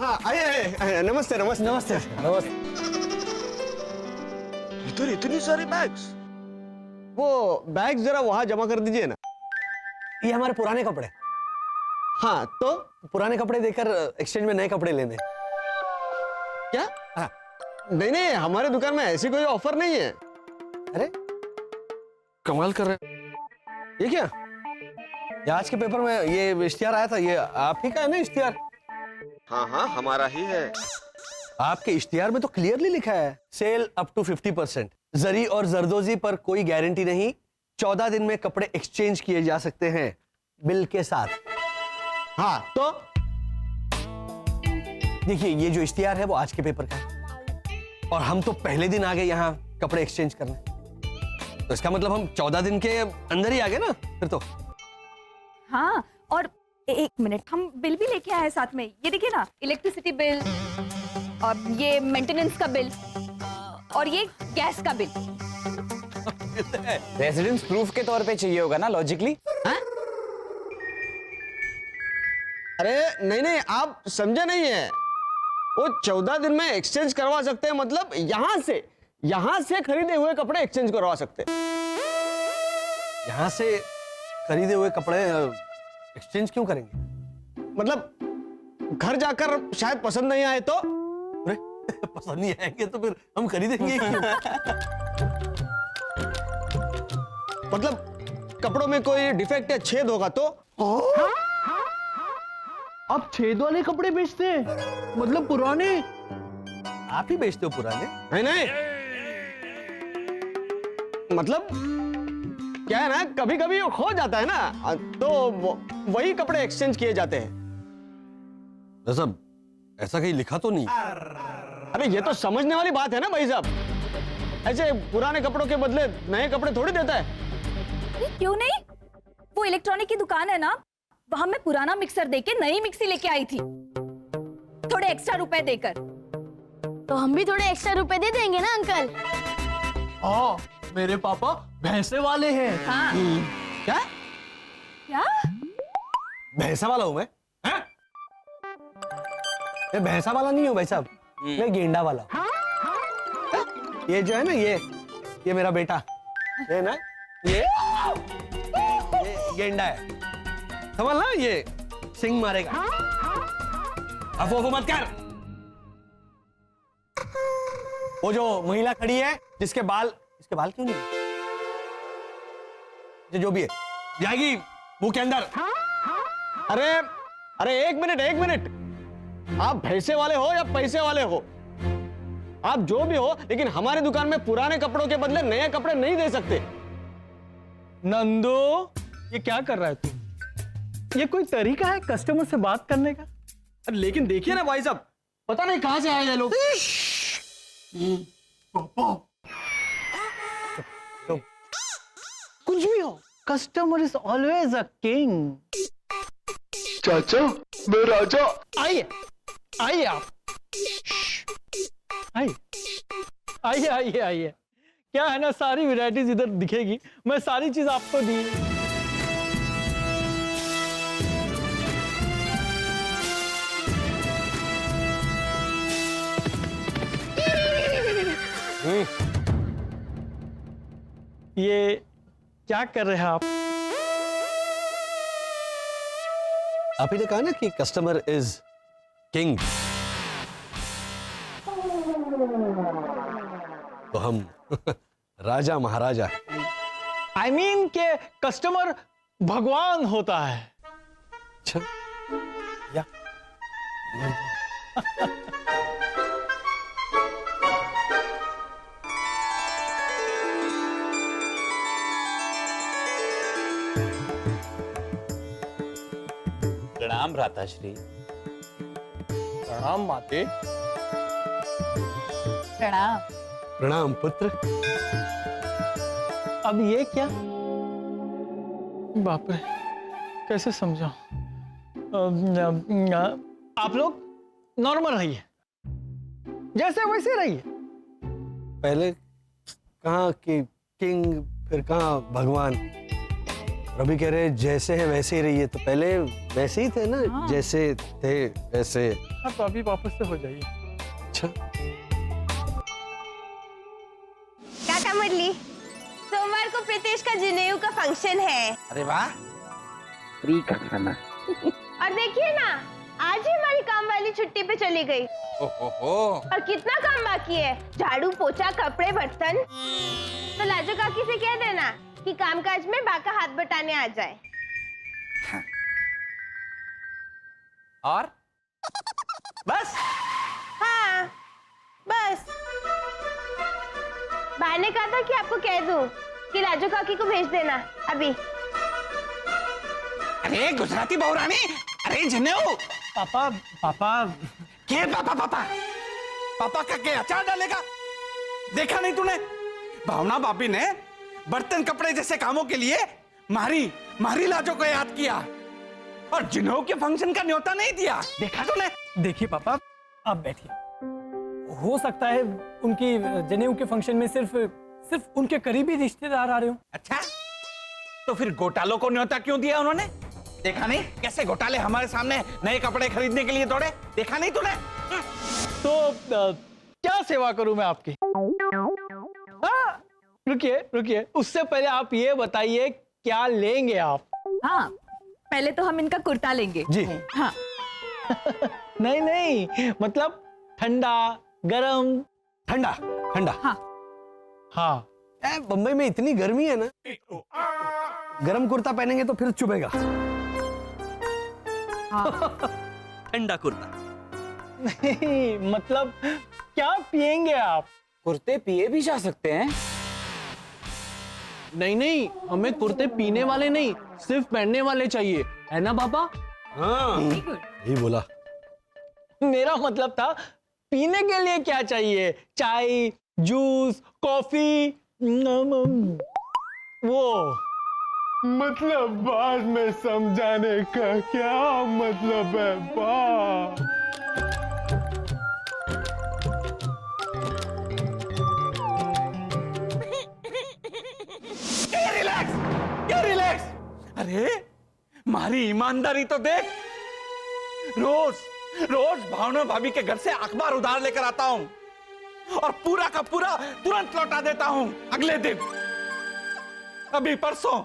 हाँ आइए, नमस्ते नमस्ते नमस्ते नमस्ते। इधर इतनी सारी बैग्स। वो बैग जरा वहां जमा कर दीजिए ना। ये हमारे पुराने कपड़े। हाँ तो पुराने कपड़े देकर एक्सचेंज में नए कपड़े लेने। क्या? हाँ। नहीं नहीं, हमारे दुकान में ऐसी कोई ऑफर नहीं है। अरे कमाल कर रहे। ये क्या? ये आज के पेपर में ये इश्तिहार आया था, ये आप ही का है ना इश्तिहार? हाँ हाँ हमारा ही है। आपके इश्तिहार में तो क्लियरली लिखा है सेल अप टू 50%। जरी और जरदोजी पर कोई गारंटी नहीं, 14 दिन में कपड़े एक्सचेंज किए जा सकते हैं बिल के साथ। हाँ तो देखिए ये जो इश्तिहार है वो आज के पेपर का है और हम तो पहले दिन आ गए यहाँ कपड़े एक्सचेंज करने, तो इसका मतलब हम 14 दिन के अंदर ही आ गए ना फिर तो। हाँ, और एक मिनट, हम बिल भी लेके आए हैं साथ में। ये देखिए ना, इलेक्ट्रिसिटी बिल और ये मेंटेनेंस का बिल और ये गैस का बिल। रेजिडेंस प्रूफ के तौर पे चाहिए होगा ना लॉजिकली। अरे नहीं नहीं, आप समझे नहीं है। वो 14 दिन में एक्सचेंज करवा सकते हैं, मतलब यहां से खरीदे हुए कपड़े एक्सचेंज करवा सकते हैं। यहाँ से खरीदे हुए कपड़े एक्सचेंज क्यों करेंगे? मतलब घर जाकर शायद पसंद नहीं आए तो। अरे पसंद नहीं आएंगे तो फिर हम खरीदेंगे क्यों? मतलब कपड़ों में कोई डिफेक्ट या छेद होगा तो। आप छेद वाले कपड़े बेचते हैं, मतलब पुराने? आप ही बेचते हो पुराने? नहीं नहीं, मतलब क्या है ना, कभी कभी खो जाता है ना, तो वही कपड़े एक्सचेंज किए जाते हैं। सब ऐसा कहीं लिखा तो नहीं? अरे ये तो समझने वाली बात है ना भाई साहब। ऐसे पुराने कपड़ों के बदले नए कपड़े थोड़ी देता है। क्यों नहीं? वो इलेक्ट्रॉनिक की दुकान है ना, वहां मैं पुराना मिक्सर देके नई मिक्सी लेके आई थी, थोड़े एक्स्ट्रा रुपए देकर। तो हम भी थोड़े एक्स्ट्रा रुपए दे देंगे ना अंकल। हाँ, मेरे पापा भैंसे वाले हैं। हाँ। क्या? क्या? भैंसा वाला हूं मैं? मैं भैंसा वाला नहीं हूं भाई साहब, मैं गेंडा वाला हूं। ये जो है ना, ये मेरा बेटा है ना, ये गेंडा है, समझ ना, ये सिंग मारेगा। अफो मत कर। वो जो महिला खड़ी है जिसके बाल, इसके बाल क्यों नहीं जो भी है जाएगी मुंह के अंदर। अरे एक मिनट, आप भैंसे वाले हो या पैसे वाले हो, आप जो भी हो, लेकिन हमारी दुकान में पुराने कपड़ों के बदले नए कपड़े नहीं दे सकते। नंदू, ये क्या कर रहा है तू? ये कोई तरीका है कस्टमर से बात करने का? अरे लेकिन देखिए ना भाई साहब, पता नहीं कहां से आए ये लोग। कुछ भी हो, customer is always a king. चाचा मैं राजा। आइए आइए आप, आइए। क्या है ना, सारी वैरायटीज इधर दिखेगी, मैं सारी चीज आपको दी। ये क्या कर रहे हैं आप? आप ही ने कहा ना कि कस्टमर इज किंग, तो हम राजा महाराजा। I mean के कस्टमर भगवान होता है। अच्छा या प्रणाम भ्राताश्री। प्रणाम माते। प्रणाम। प्रणाम पुत्र। अब ये क्या? बाप रे, कैसे समझाऊं? आप लोग नॉर्मल रहिए, जैसे वैसे रहिए। पहले कहाँ कि किंग, फिर कहाँ भगवान। अभी कह रहे जैसे है वैसे ही रहिए, तो पहले वैसे ही थे ना? हाँ। जैसे थे वैसे। हाँ तो अभी वापस से हो जाइए। अच्छा, काका मुरली, सोमवार को प्रीतेश का जनेऊ का फंक्शन है। अरे वाह, फ्री का खाना। और देखिए ना, आज ही हमारी काम वाली छुट्टी पे चली गई। ओहो, और कितना काम बाकी है, झाड़ू पोछा कपड़े बर्तन। तो लाजो काकी से कह देना कि कामकाज में बा का हाथ बटाने आ जाए। और बस हाँ बस। बा ने कहा था कि आपको कह दूं कि लाजो काकी को भेज देना अभी। अरे गुजराती बहुरानी, अरे जनेऊ। पापा पापा के पापा पापा पापा का क्या अचार डालेगा? देखा नहीं तूने? भावना भाभी ने बर्तन कपड़े जैसे कामों के लिए मारी लाजो को याद किया और जनेऊ के फंक्शन का न्योता नहीं दिया। देखा तूने? देखिए पापा, आप बैठिए। हो सकता है उनकी जनेऊ के फंक्शन में सिर्फ उनके करीबी रिश्तेदार आ रहे हो। अच्छा, तो फिर घोटालों को न्योता क्यों दिया उन्होंने? देखा नहीं कैसे घोटाले हमारे सामने नए कपड़े खरीदने के लिए दौड़े? देखा नहीं तूने? तो क्या सेवा करूं मैं आपकी? हाँ, रुकिए, उससे पहले आप ये बताइए क्या लेंगे आप? हाँ, पहले तो हम इनका कुर्ता लेंगे। जी। हाँ। नहीं, मतलब ठंडा गरम। ठंडा ठंडा। हाँ। हाँ, बम्बई में इतनी गर्मी है ना, गरम कुर्ता पहनेंगे तो फिर चुभेगा। ठंडा कुर्ता। नहीं मतलब क्या पिएंगे आप? कुर्ते पिए भी जा सकते हैं। नहीं, हमें कुर्ते पीने वाले नहीं, सिर्फ पहनने वाले चाहिए, है ना पापा? हाँ, यही बोला। मेरा मतलब था पीने के लिए क्या चाहिए? चाय, जूस, कॉफी, वो। मतलब बाद में समझाने का क्या मतलब है बा? रिलैक्स। अरे मारी ईमानदारी तो देख। रोज भावना भाभी के घर से अखबार उधार लेकर आता हूं और पूरा का पूरा तुरंत लौटा देता हूं अगले दिन। अभी परसों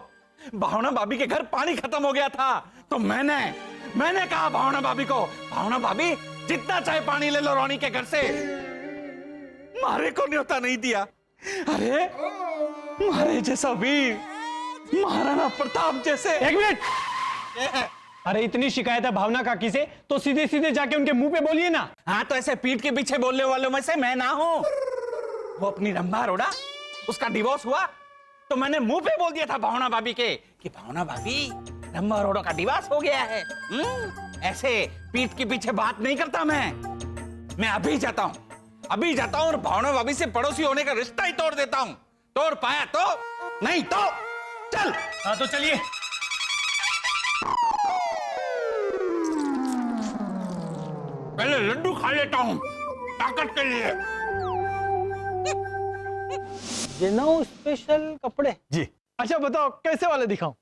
भावना भाभी के घर पानी खत्म हो गया था तो मैंने कहा भावना भाभी को, भावना भाभी जितना चाहे पानी ले लो रोनी के घर से। मारे को न्योता नहीं दिया। अरे मारे जैसा वीर, महाराणा प्रताप जैसे। एक मिनट। अरे इतनी शिकायत है भावना काकी से तो सीधे सीधे जाके उनके मुंह पे बोलिए ना। हाँ तो ऐसे पीठ के पीछे बोलने वालों में से मैं ना हूं। वो अपनी रंभा रोड़ा, उसका डिवोर्स हुआ तो मैंने मुंह पे बोल दिया था भावना भाभी के कि भावना भाभी रंभा रोड़ा का डिवोर्स हो गया है। ऐसे पीठ के पीछे बात नहीं करता मैं अभी जाता हूं और भावना भाभी से पड़ोसी होने का रिश्ता ही तोड़ देता हूं। तोड़ पाया तो, नहीं तो चल। हाँ तो चलिए। पहले लड्डू खा लेता हूं ताकत के लिए। जनेऊ स्पेशल कपड़े। जी। अच्छा बताओ कैसे वाले दिखाऊं?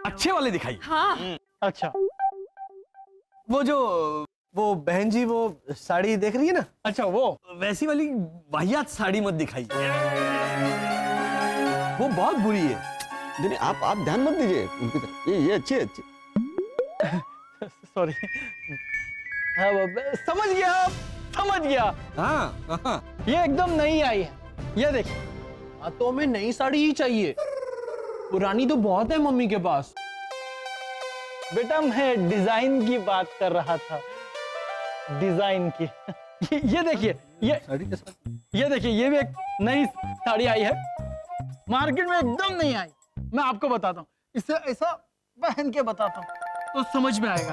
अच्छे वाले दिखाइए। हाँ। अच्छा, वो बहन जी वो साड़ी देख रही है ना, अच्छा वो वैसी वाली वाहियात साड़ी मत दिखाइए, वो बहुत बुरी है। नहीं आप ध्यान मत दीजिए उनकी तरफ। ये अच्छी है, अच्छी। सॉरी। हाँ समझ गया। हाँ, ये एकदम नई आई है। ये देखिए, हाँ तो हमें नई साड़ी ही चाहिए, पुरानी तो बहुत है मम्मी के पास। बेटा मैं डिजाइन की बात कर रहा था, डिजाइन की। ये देखिए, ये देखिए, ये भी एक नई साड़ी आई है, मार्केट में एकदम नहीं आई। मैं आपको बताता हूँ, इसे ऐसा पहन के बताता हूँ तो समझ में आएगा।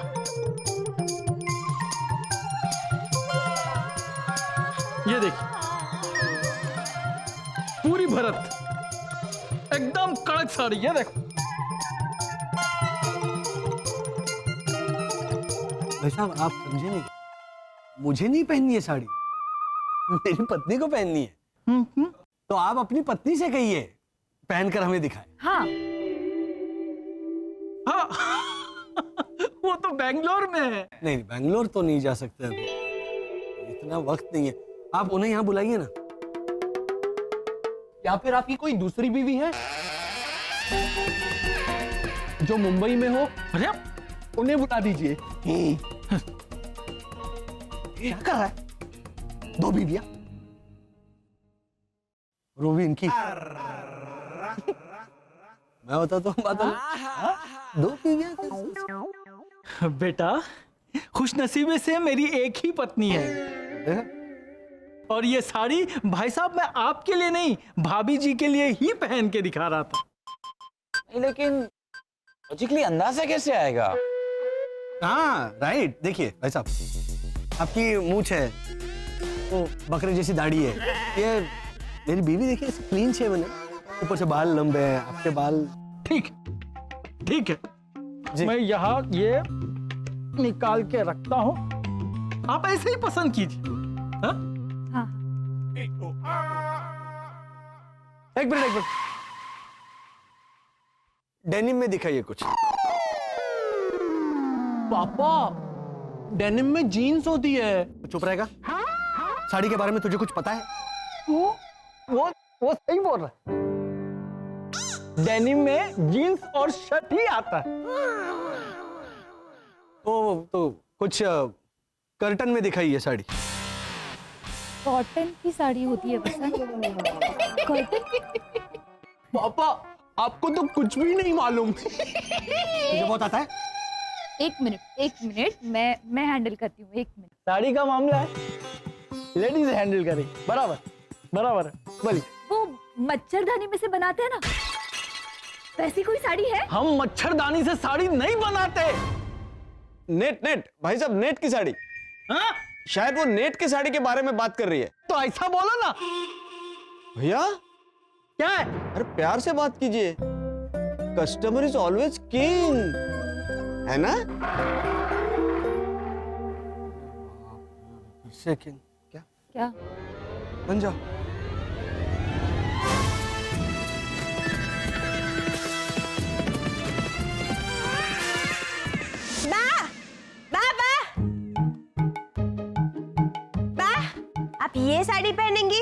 ये देखिए, पूरी भरत, एकदम कड़क साड़ी। ये देखो। भाई साहब आप समझे नहीं, मुझे नहीं पहननी है साड़ी, मेरी पत्नी को पहननी है। तो आप अपनी पत्नी से कहिए पहनकर हमें दिखाए। हाँ, बैंगलोर में है। नहीं, बैंगलोर तो नहीं जा सकते अभी, इतना वक्त नहीं है। आप उन्हें यहाँ बुलाइए ना। या फिर आपकी कोई दूसरी बीवी है जो मुंबई में हो? अरे उन्हें बुला दीजिए। क्या कर रहा है? दो बीवियां, वो भी इनकी। मैं होता तो बात दो बीवियां कैसे? बेटा, खुशनसीबी से मेरी एक ही पत्नी है। और ये साड़ी भाई साहब मैं आपके लिए नहीं, भाभी जी के लिए ही पहन के दिखा रहा था। लेकिन लॉजिकली अंदाजा कैसे आएगा? हाँ राइट, देखिए भाई साहब, आपकी मूंछ है, वो बकरे जैसी दाढ़ी है, ये मेरी बीवी देखिए क्लीन शेवन है, ऊपर से बाल लंबे हैं, आपके बाल। ठीक ठीक है, जी। मैं यहाँ ये निकाल के रखता हूँ, आप ऐसे ही पसंद कीजिए। हाँ? हाँ। एक मिनट, डेनिम में दिखाइए कुछ। पापा, डेनिम में जीन्स होती है। चुप रहेगा? साड़ी के बारे में तुझे कुछ पता है? वो सही बोल रहा है। डेनिम में जीन्स और शर्ट ही आता है। ओ तो कुछ कर्टन में दिखाइए साड़ी। कॉटन की साड़ी होती है बसंत। कॉटन? पापा, आपको तो कुछ भी नहीं मालूम। तुझे बहुत आता है? एक मिनट, मैं हैंडल करती हूँ, एक मिनट। साड़ी का मामला है, लेडीज हैंडल करेगी। बराबर बराबर है। बोलिए। वो मच्छरदानी में से बनाते हैं ना, वैसी कोई साड़ी है? हम मच्छरदानी से साड़ी नहीं बनाते। नेट भाई साहब, नेट की साड़ी। हाँ? शायद वो नेट की साड़ी के बारे में बात कर रही है। तो ऐसा बोलो ना। भैया क्या है? अरे प्यार से बात कीजिए, कस्टमर इज ऑलवेज किंग, है ना? सेकंड क्या? बन जाओ। आप ये साड़ी पहनेंगी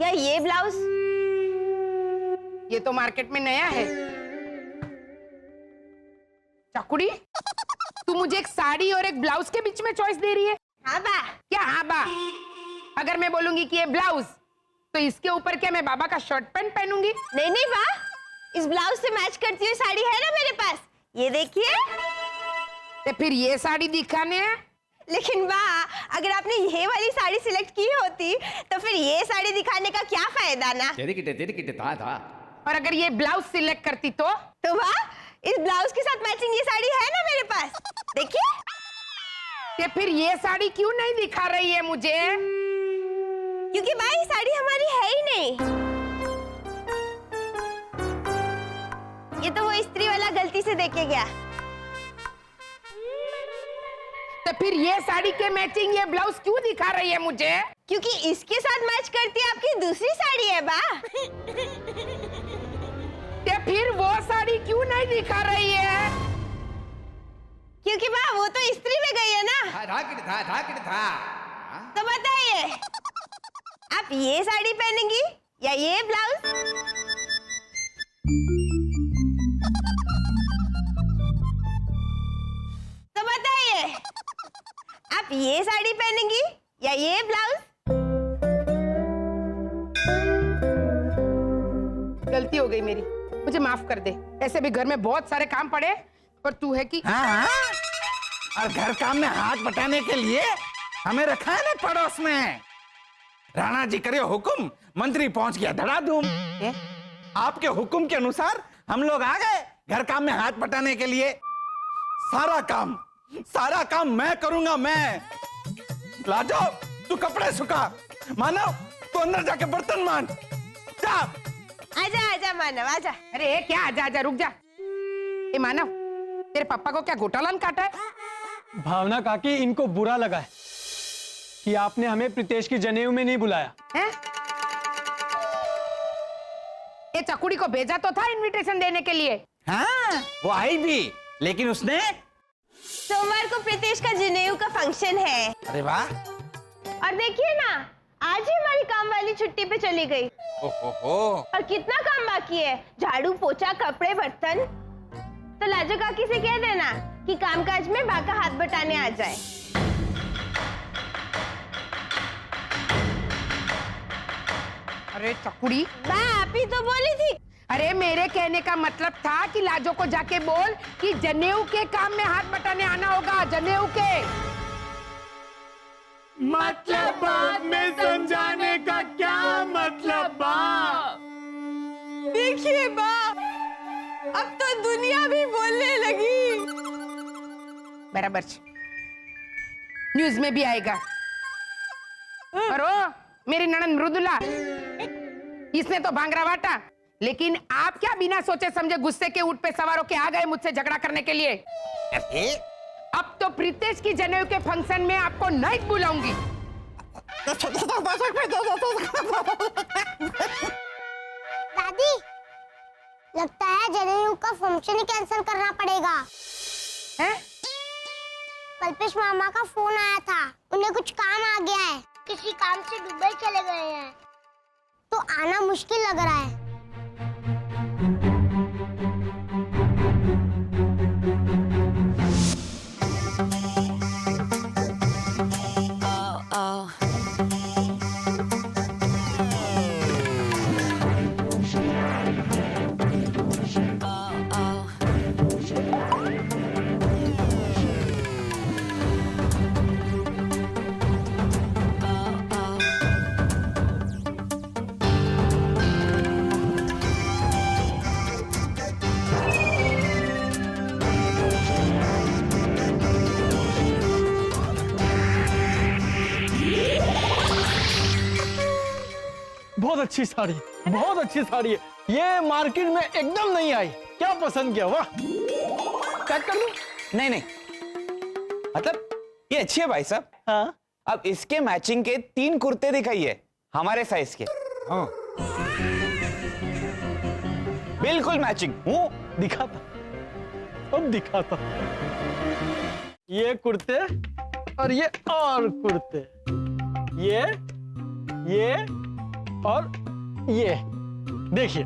या ये ब्लाउज? ये तो मार्केट में नया है। चकुड़ी, तू मुझे एक साड़ी और एक ब्लाउज के बीच में चॉइस दे रही है? हाँ बा। क्या हाँ बा? अगर मैं बोलूंगी कि ये ब्लाउज, तो इसके ऊपर क्या मैं बाबा का शर्ट पैंट पहनूंगी? नहीं बा, इस ब्लाउज से मैच करती हुई साड़ी है ना मेरे पास, ये देखिए। तो फिर ये साड़ी दिखाने हैं? लेकिन बा, अगर आपने ये वाली साड़ी सिलेक्ट की होती तो फिर ये साड़ी दिखाने का क्या फायदा ना? था। और अगर ये ब्लाउज सिलेक्ट करती तो बा, इस ब्लाउज के साथ मैचिंग ये साड़ी है ना मेरे पास, देखिए। तो फिर ये साड़ी क्यों नहीं दिखा रही है मुझे? क्योंकि भाई साड़ी हमारी है ही नहीं। ये तो वो इस्त्री वाला गलती से देके गया। तो फिर ये साड़ी के मैचिंग ये ब्लाउज क्यों दिखा रही है मुझे? क्योंकि इसके साथ मैच करती है आपकी दूसरी साड़ी है बा। तो फिर वो साड़ी क्यों नहीं दिखा रही है? क्योंकि बा वो तो इस्त्री में गई है ना। था। तो बताइए, आप ये साड़ी पहनेंगी या ये ब्लाउज? तो बताइए, आप ये साड़ी पहनेंगी या ये ब्लाउज? गलती हो गई मेरी, मुझे माफ कर दे। ऐसे भी घर में बहुत सारे काम पड़े और तू है कि हाँ? और घर काम में हाथ बटाने के लिए हमें रखा है ना पड़ोस में। राणा जी करियो हुकुम, मंत्री पहुंच गया धड़ाधूम। आपके हुकुम के अनुसार हम लोग आ गए घर काम में हाथ बटाने के लिए। सारा काम मैं करूंगा। मैं लाजो, तू कपड़े सुखा, मानव तू अंदर जाके बर्तन मान जा। आजा आजा मानव आजा। अरे क्या आजा आजा, रुक जा। ए मानव, तेरे पापा को क्या घोटाला काटा है? भावना काकी, इनको बुरा लगा है कि आपने हमें प्रीतेश की जनेऊ में नहीं बुलाया है? ये चकुड़ी को भेजा तो था इनविटेशन देने के लिए। हाँ, वो आई भी, लेकिन उसने सोमवार को प्रीतेश का जनेऊ का फंक्शन है। अरे वाह। और देखिए ना, आज ही हमारी काम वाली छुट्टी पे चली गई। ओहो। और कितना काम बाकी है, झाड़ू पोछा कपड़े बर्तन। तो लाजो काकी से कह देना कि कामकाज में बा का हाथ बटाने आ जाए। अरे चकुड़ी, बा आप ही तो बोली थी। अरे मेरे कहने का मतलब था कि लाजो को जाके बोल कि जनेऊ के काम में हाथ बटाने आना होगा, जनेऊ के। मतलब बाद में समझाने का क्या मतलब बा? देखिए बा, अब तो दुनिया भी बोलने लगी। बराबर न्यूज में भी आएगा। और ओ, मेरी ननद मृदुला, इसने तो भांगरा वाटा, लेकिन आप क्या बिना सोचे समझे गुस्से के ऊंट पे सवार होके आ गए मुझसे झगड़ा करने के लिए? अब तो प्रीतेश की जनेऊ के फंक्शन में आपको नहीं बुलाऊंगी। दादी, लगता है जनेऊ का फंक्शन ही कैंसिल करना पड़ेगा। हैं? कल्पेश मामा का फोन आया था, उन्हें कुछ काम आ गया है, किसी काम से दुबई चले गए हैं, तो आना मुश्किल लग रहा है। बहुत अच्छी साड़ी, बहुत अच्छी साड़ी है। ये मार्केट में एकदम नहीं आई। क्या पसंद किया? वाह, पैक कर दूं? नहीं नहीं, मतलब ये अच्छी है भाई साहब। हाँ। अब इसके मैचिंग के 3 कुर्ते दिखाइए हमारे साइज के। हाँ। बिल्कुल मैचिंग। वो दिखाता, अब दिखाता। ये कुर्ते और ये और कुर्ते, ये और ये देखिए।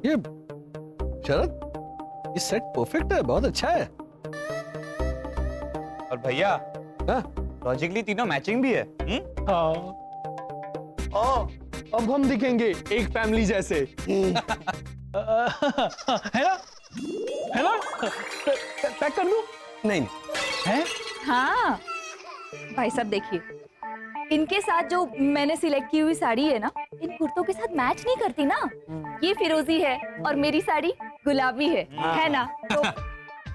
ये शरद, ये सेट परफेक्ट है, बहुत अच्छा है। और भैया, हाँ? लॉजिकली तीनों मैचिंग भी है। हाँ। अब हम दिखेंगे एक फैमिली जैसे। है ना? है ना? पैक कर दूं? नहीं है? हाँ भाई साहब, देखिए, इनके साथ जो मैंने सिलेक्ट की हुई साड़ी है ना, इन कुर्तों के साथ मैच नहीं करती ना। ये फिरोजी है और मेरी साड़ी गुलाबी है ना?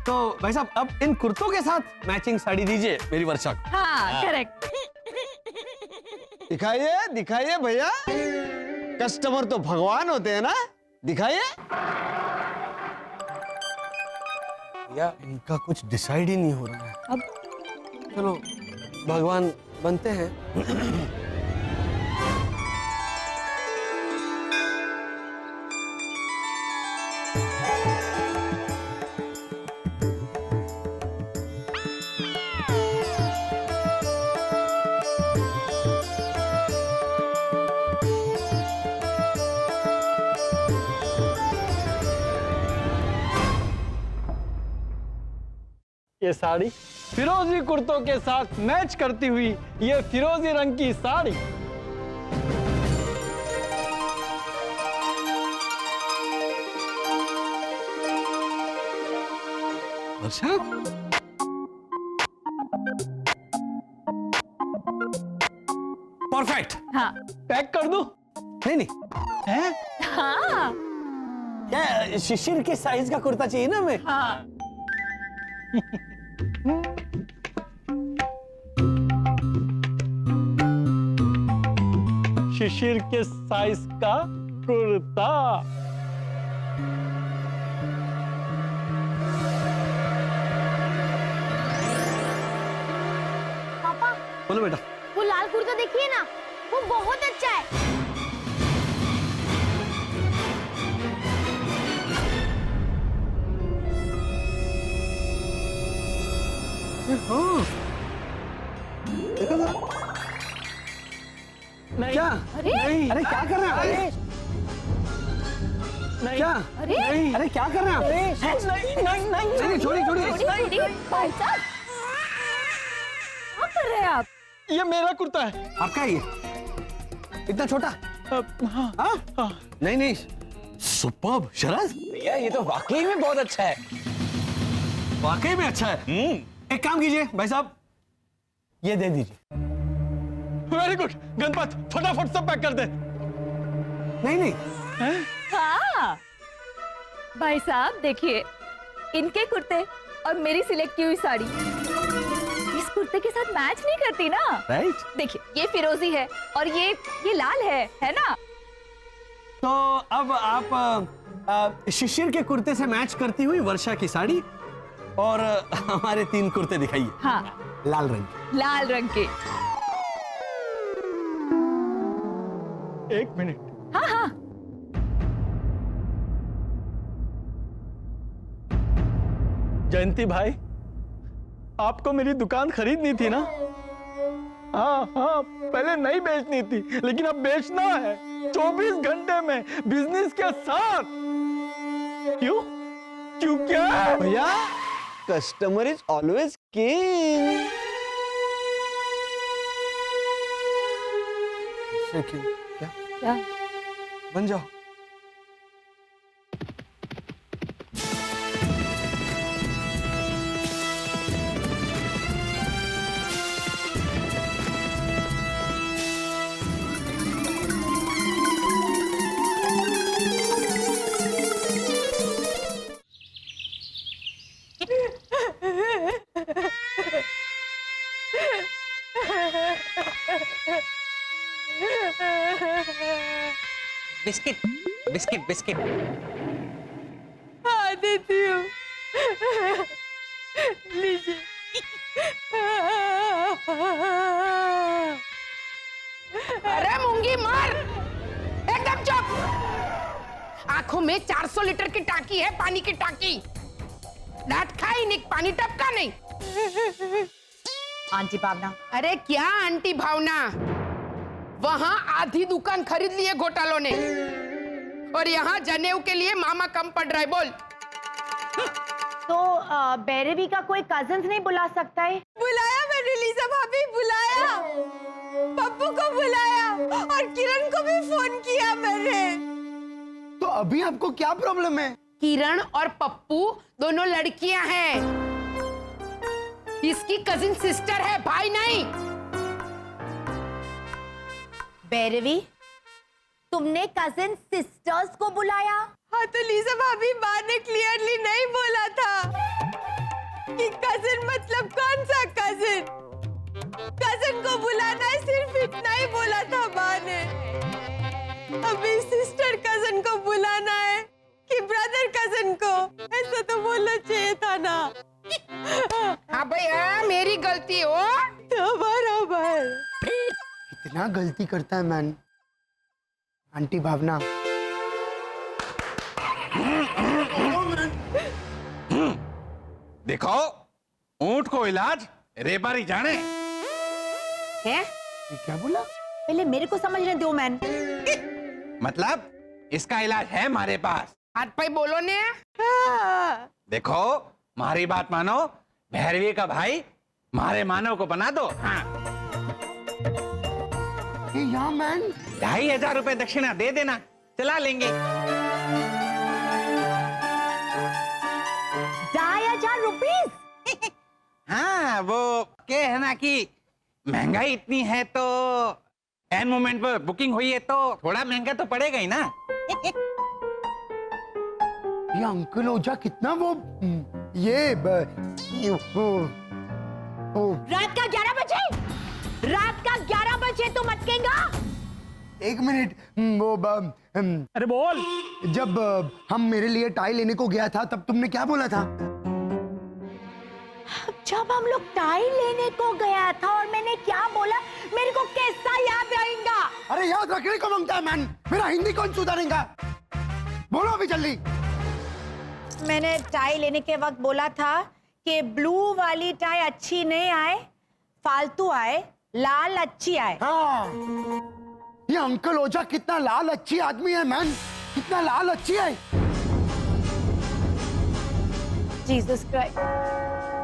तो भाई साहब, अब इन कुर्तों के साथ मैचिंग साड़ी दीजिए मेरी वर्षा को। हाँ, करेक्ट। दिखाइए दिखाइए भैया, कस्टमर तो भगवान होते हैं ना, दिखाइए। या इनका कुछ डिसाइड ही नहीं हो रहा है। अब चलो भगवान बनते हैं। ये साड़ी फिरोजी कुर्तों के साथ मैच करती हुई, ये फिरोजी रंग की साड़ी। वर्षा, परफेक्ट। हाँ। पैक कर दूं? नहीं नहीं, है? हाँ। क्या शिशिर के साइज का कुर्ता चाहिए ना हमें? हाँ। शिशिर के साइज का कुर्ता। पापा, बोलो बेटा। वो लाल कुर्ता देखिए ना, वो बहुत अच्छा है। हाँ देखो जरा। नहीं क्या नहीं अरे क्या कर रहे हैं अरे नहीं क्या अरे अरे क्या कर रहे हैं आप नहीं नहीं नहीं नहीं छोड़िए छोड़िए छोड़िए, भाई साहब क्या कर रहे हैं आप? ये मेरा कुर्ता है। आपका ही है इतना छोटा हाँ हाँ नहीं नहीं सुपर्ब शरद भैया ये तो वाकई में बहुत अच्छा है। वाकई में अच्छा है एक काम कीजिए भाई साहब ये दे दीजिए वेरी गुड गणपत फटाफट सब पैक कर दे। नहीं नहीं हाँ भाई साहब देखिए, इनके कुर्ते और मेरी सिलेक्ट की हुई साड़ी इस कुर्ते के साथ मैच नहीं करती ना। राइट देखिए ये फिरोजी है और ये लाल है ना। तो अब आप शिशिर के कुर्ते से मैच करती हुई वर्षा की साड़ी और हमारे 3 कुर्ते दिखाइए। हाँ लाल रंग लाल रंग के। एक मिनट। हाँ हाँ जयंती भाई, आपको मेरी दुकान खरीदनी थी ना? हाँ हाँ पहले नहीं बेचनी थी, लेकिन अब बेचना है 24 घंटे में बिजनेस के साथ। क्यों क्यों क्या भैया कस्टमर इज ऑलवेज किंग। क्या क्या बन जाओ बिस्किट बिस्किट बिस्किट। हाँ देती हूँ, लीजिए। अरे मूंगी मर, एकदम चुप। आंखों में 400 लीटर की टाकी है, पानी की टाकी। डांट खाई नहीं, पानी टपका नहीं। आंटी भावना। अरे क्या आंटी भावना, वहां आधी दुकान खरीद ली है घोटालों ने और यहाँ जनेऊ के लिए मामा कम पड़ रहा है। बोल। तो बैरवी का कोई कजन्स नहीं बुला सकता है? बुलाया मैंने लीजा भाभी, बुलाया, पप्पू को बुलाया और किरण को भी फोन किया मैंने। तो अभी आपको क्या प्रॉब्लम है? किरण और पप्पू दोनों लड़कियां हैं, इसकी कजिन सिस्टर है, भाई नहीं। बैरवी, तुमने कजिन सिस्टर्स को बुलाया? हाँ तो लीजा भाभी, माँ ने क्लियरली नहीं बोला था कि कजिन मतलब कौन सा कजिन। कजिन को बुलाना है, सिर्फ इतना ही बोला था माँ ने। अभी सिस्टर कजिन को बुलाना है कि ब्रदर कजिन को, ऐसा तो बोलना चाहिए था ना। हाँ भैया, मेरी गलती हो तो बराबर। इतना गलती करता है मैन आंटी भावना। देखो ऊंट को इलाज रेबारी जाने है। ये क्या बोला? पहले मेरे को समझने दो मैन। मतलब इसका इलाज है हमारे पास। हाथ पाई बोलो ने। हाँ। देखो हमारी बात मानो, भैरवी का भाई मारे मानव को बना दो। हाँ यहाँ मैन 2500 रुपए दक्षिणा दे देना, चला लेंगे। 2500 रुपीज? हाँ वो क्या है ना कि महंगाई इतनी है तो एन मोमेंट पर बुकिंग हुई है तो थोड़ा महंगा तो पड़ेगा ही ना। ये अंकल ओझा कितना वो रात का 11 बजे? रात का 11 बजे तुम अटकेगा? एक मिनट अरे बोल। जब हम मेरे लिए टाई लेने को गया था तब तुमने क्या बोला था? जब हम लोग टाई लेने को गया था और मैंने क्या बोला, मेरे को कैसा याद रहेगा? अरे याद रखने को मांगता है मैन, मेरा हिंदी कौन सुधारेगा? बोलो अभी जल्दी। मैंने टाई लेने के वक्त बोला था कि ब्लू वाली टाई अच्छी नहीं आए, फालतू आए, लाल अच्छी आए। हाँ, ये अंकल ओझा कितना लाल अच्छी आदमी है मैन, कितना लाल अच्छी है। जीसस क्राइस्ट,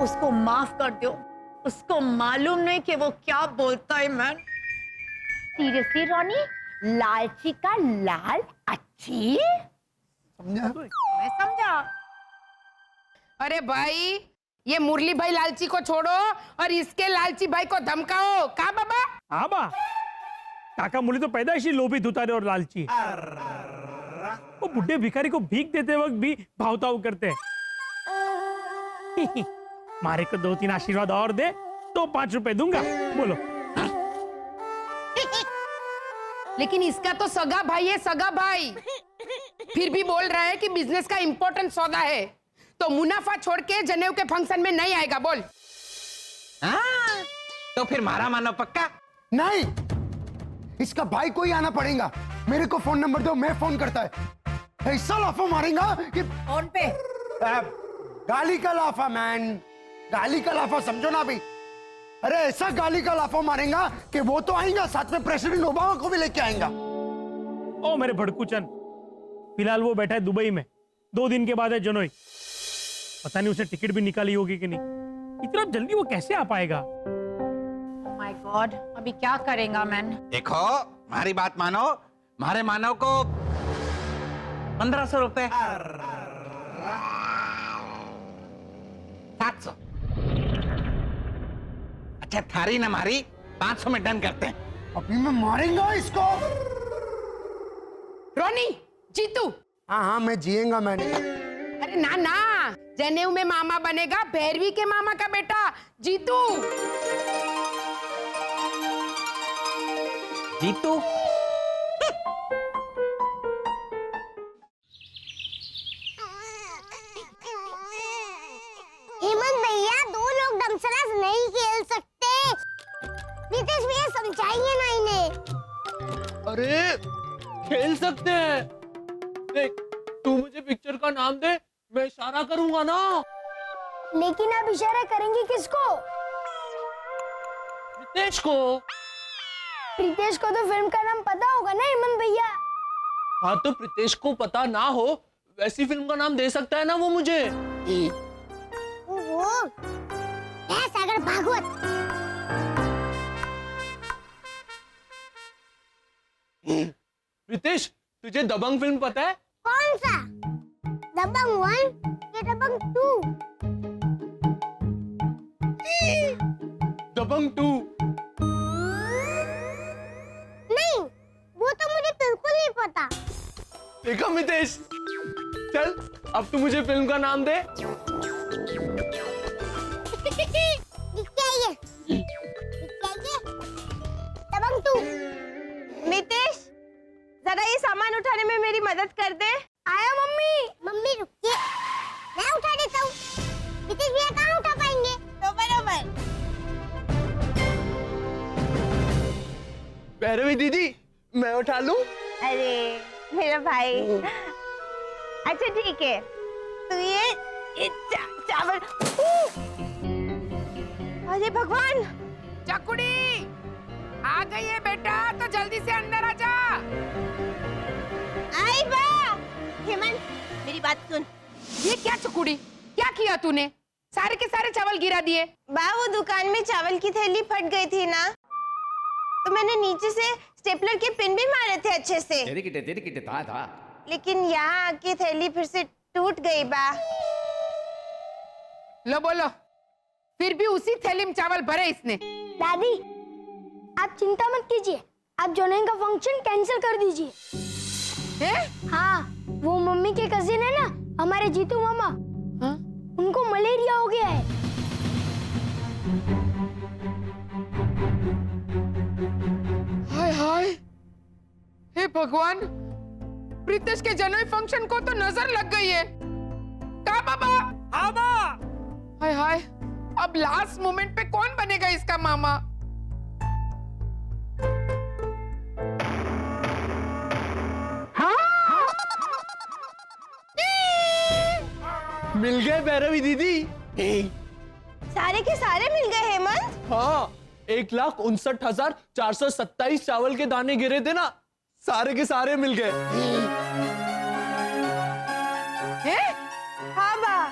उसको माफ कर दो, उसको मालूम नहीं कि वो क्या बोलता है मैन। सीरियसली रॉनी, लालची का लाल अच्छी? समझा? मैं समझा। अरे भाई, ये मुरली भाई लालची को छोड़ो और इसके लालची भाई को धमकाओ। का बाबा? हाँ बा, काका मुली तो पैदाइशी लोभी धुतारे और लालची। वो बुढ़े भिखारी को भीख देते वक्त भी भावताव करते हैं। मारे को 2-3 आशीर्वाद और दे तो 5 रुपए दूंगा। बोलो। लेकिन इसका तो सगा भाई है, सगा भाई। फिर भी बोल रहा है कि बिजनेस का इंपॉर्टेंट सौदा है, तो मुनाफा छोड़ के जनेऊ के फंक्शन में नहीं आएगा। बोल। हाँ, तो फिर मारा मानो पक्का? नहीं, इसका भाई को ही आना पड़ेगा। मेरे को फोन नंबर दो, मैं फोन करता है। ऐसा लाफा मारेगा कि फोन पे गाली का लाफा मैन, गाली का लाफा समझो ना भाई। अरे ऐसा गाली का लाफा मारेगा कि वो तो आएगा, साथ में प्रेसिडेंट ओबामा को भी लेके आएगा। ओ मेरे भड़कूचन, फिलहाल वो बैठा है दुबई में, 2 दिन के बाद है जनोई। पता नहीं उसने टिकट भी निकाली होगी कि नहीं। इतना जल्दी वो कैसे आ पाएगा? माय गॉड, अभी क्या करेगा मैन? देखो, हमारी बात मानो, हमारे मानव को 1500 रुपए। 700। अच्छा, थारी ना मारी, 500 में डन करते हैं। अभी मैं मारेंगा इसको। रोनी, जीतू। हाँ हाँ, मैं जिएगा मैंने। अरे ना ना, जनेऊ में मामा बनेगा भैरवी के मामा का बेटा, जीतू। जीतू? हेमंत भैया, 2 लोग डमसरास नहीं खेल सकते। नितेश भैया समझाइए ना इन्हें। अरे खेल सकते हैं। देख, तू मुझे पिक्चर का नाम दे, मैं इशारा करूंगा ना। लेकिन आप इशारा करेंगे किसको? रितेश को। प्रीतेश को तो फिल्म का नाम पता होगा ना हेमंत भैया। हाँ, तो प्रीतेश को पता ना हो वैसी फिल्म का नाम दे सकता है ना वो मुझे। ओहो, सागर भागवत। रितेश, तुझे दबंग फिल्म पता है? कौन सा? दबंग 1 या दबंग 2? दबंग 2। नहीं, वो तो मुझे बिल्कुल नहीं पता। देखा मितेश, चल अब तू मुझे फिल्म का नाम दे। दबंग 2। नितेश, जरा ये सामान उठाने में मेरी मदद कर दे। आया मम्मी। मम्मी रुकिए, मैं उठा देता हूँ। नितेश भैया कहाँ उठा पाएंगे? तो बराबर। भैरवी दीदी, मैं उठा लूं? अरे मेरा भाई, अच्छा ठीक है, तो ये चावल। अरे भगवान, चकुड़ी आ गई है बेटा, तो जल्दी से अंदर आ जा। आई बा। हेमंत, मेरी बात सुन। ये क्या चकुड़ी, क्या किया तूने? सारे के सारे चावल गिरा दिए। बा, वो दुकान में चावल की थैली फट गई थी ना, तो मैंने नीचे से स्टेपलर के पिन भी मारे थे अच्छे से। तेरी किटे था। लेकिन यहाँ आके थैली फिर से टूट गई बा। लो बोलो, फिर भी उसी थैली में चावल भरे इसने। दादी, आप चिंता मत कीजिए, आप जोनेन का फंक्शन कैंसिल कर दीजिए। हाँ, वो मम्मी के कजिन है ना, हमारे जीतू मामा। हाँ? उनको मलेरिया हो गया है। हाय हाय, हे भगवान, प्रीतेश के जन्मदिन फंक्शन को तो नजर लग गई है। का बाबा? हाय हाय, अब लास्ट मोमेंट पे कौन बनेगा इसका मामा? मिल गए भैरवी दीदी। सारे के सारे मिल गए हेमंत? हाँ, 1,59,427 चावल के दाने गिरे थे ना, सारे के सारे मिल गए। हैं? हाँ बा,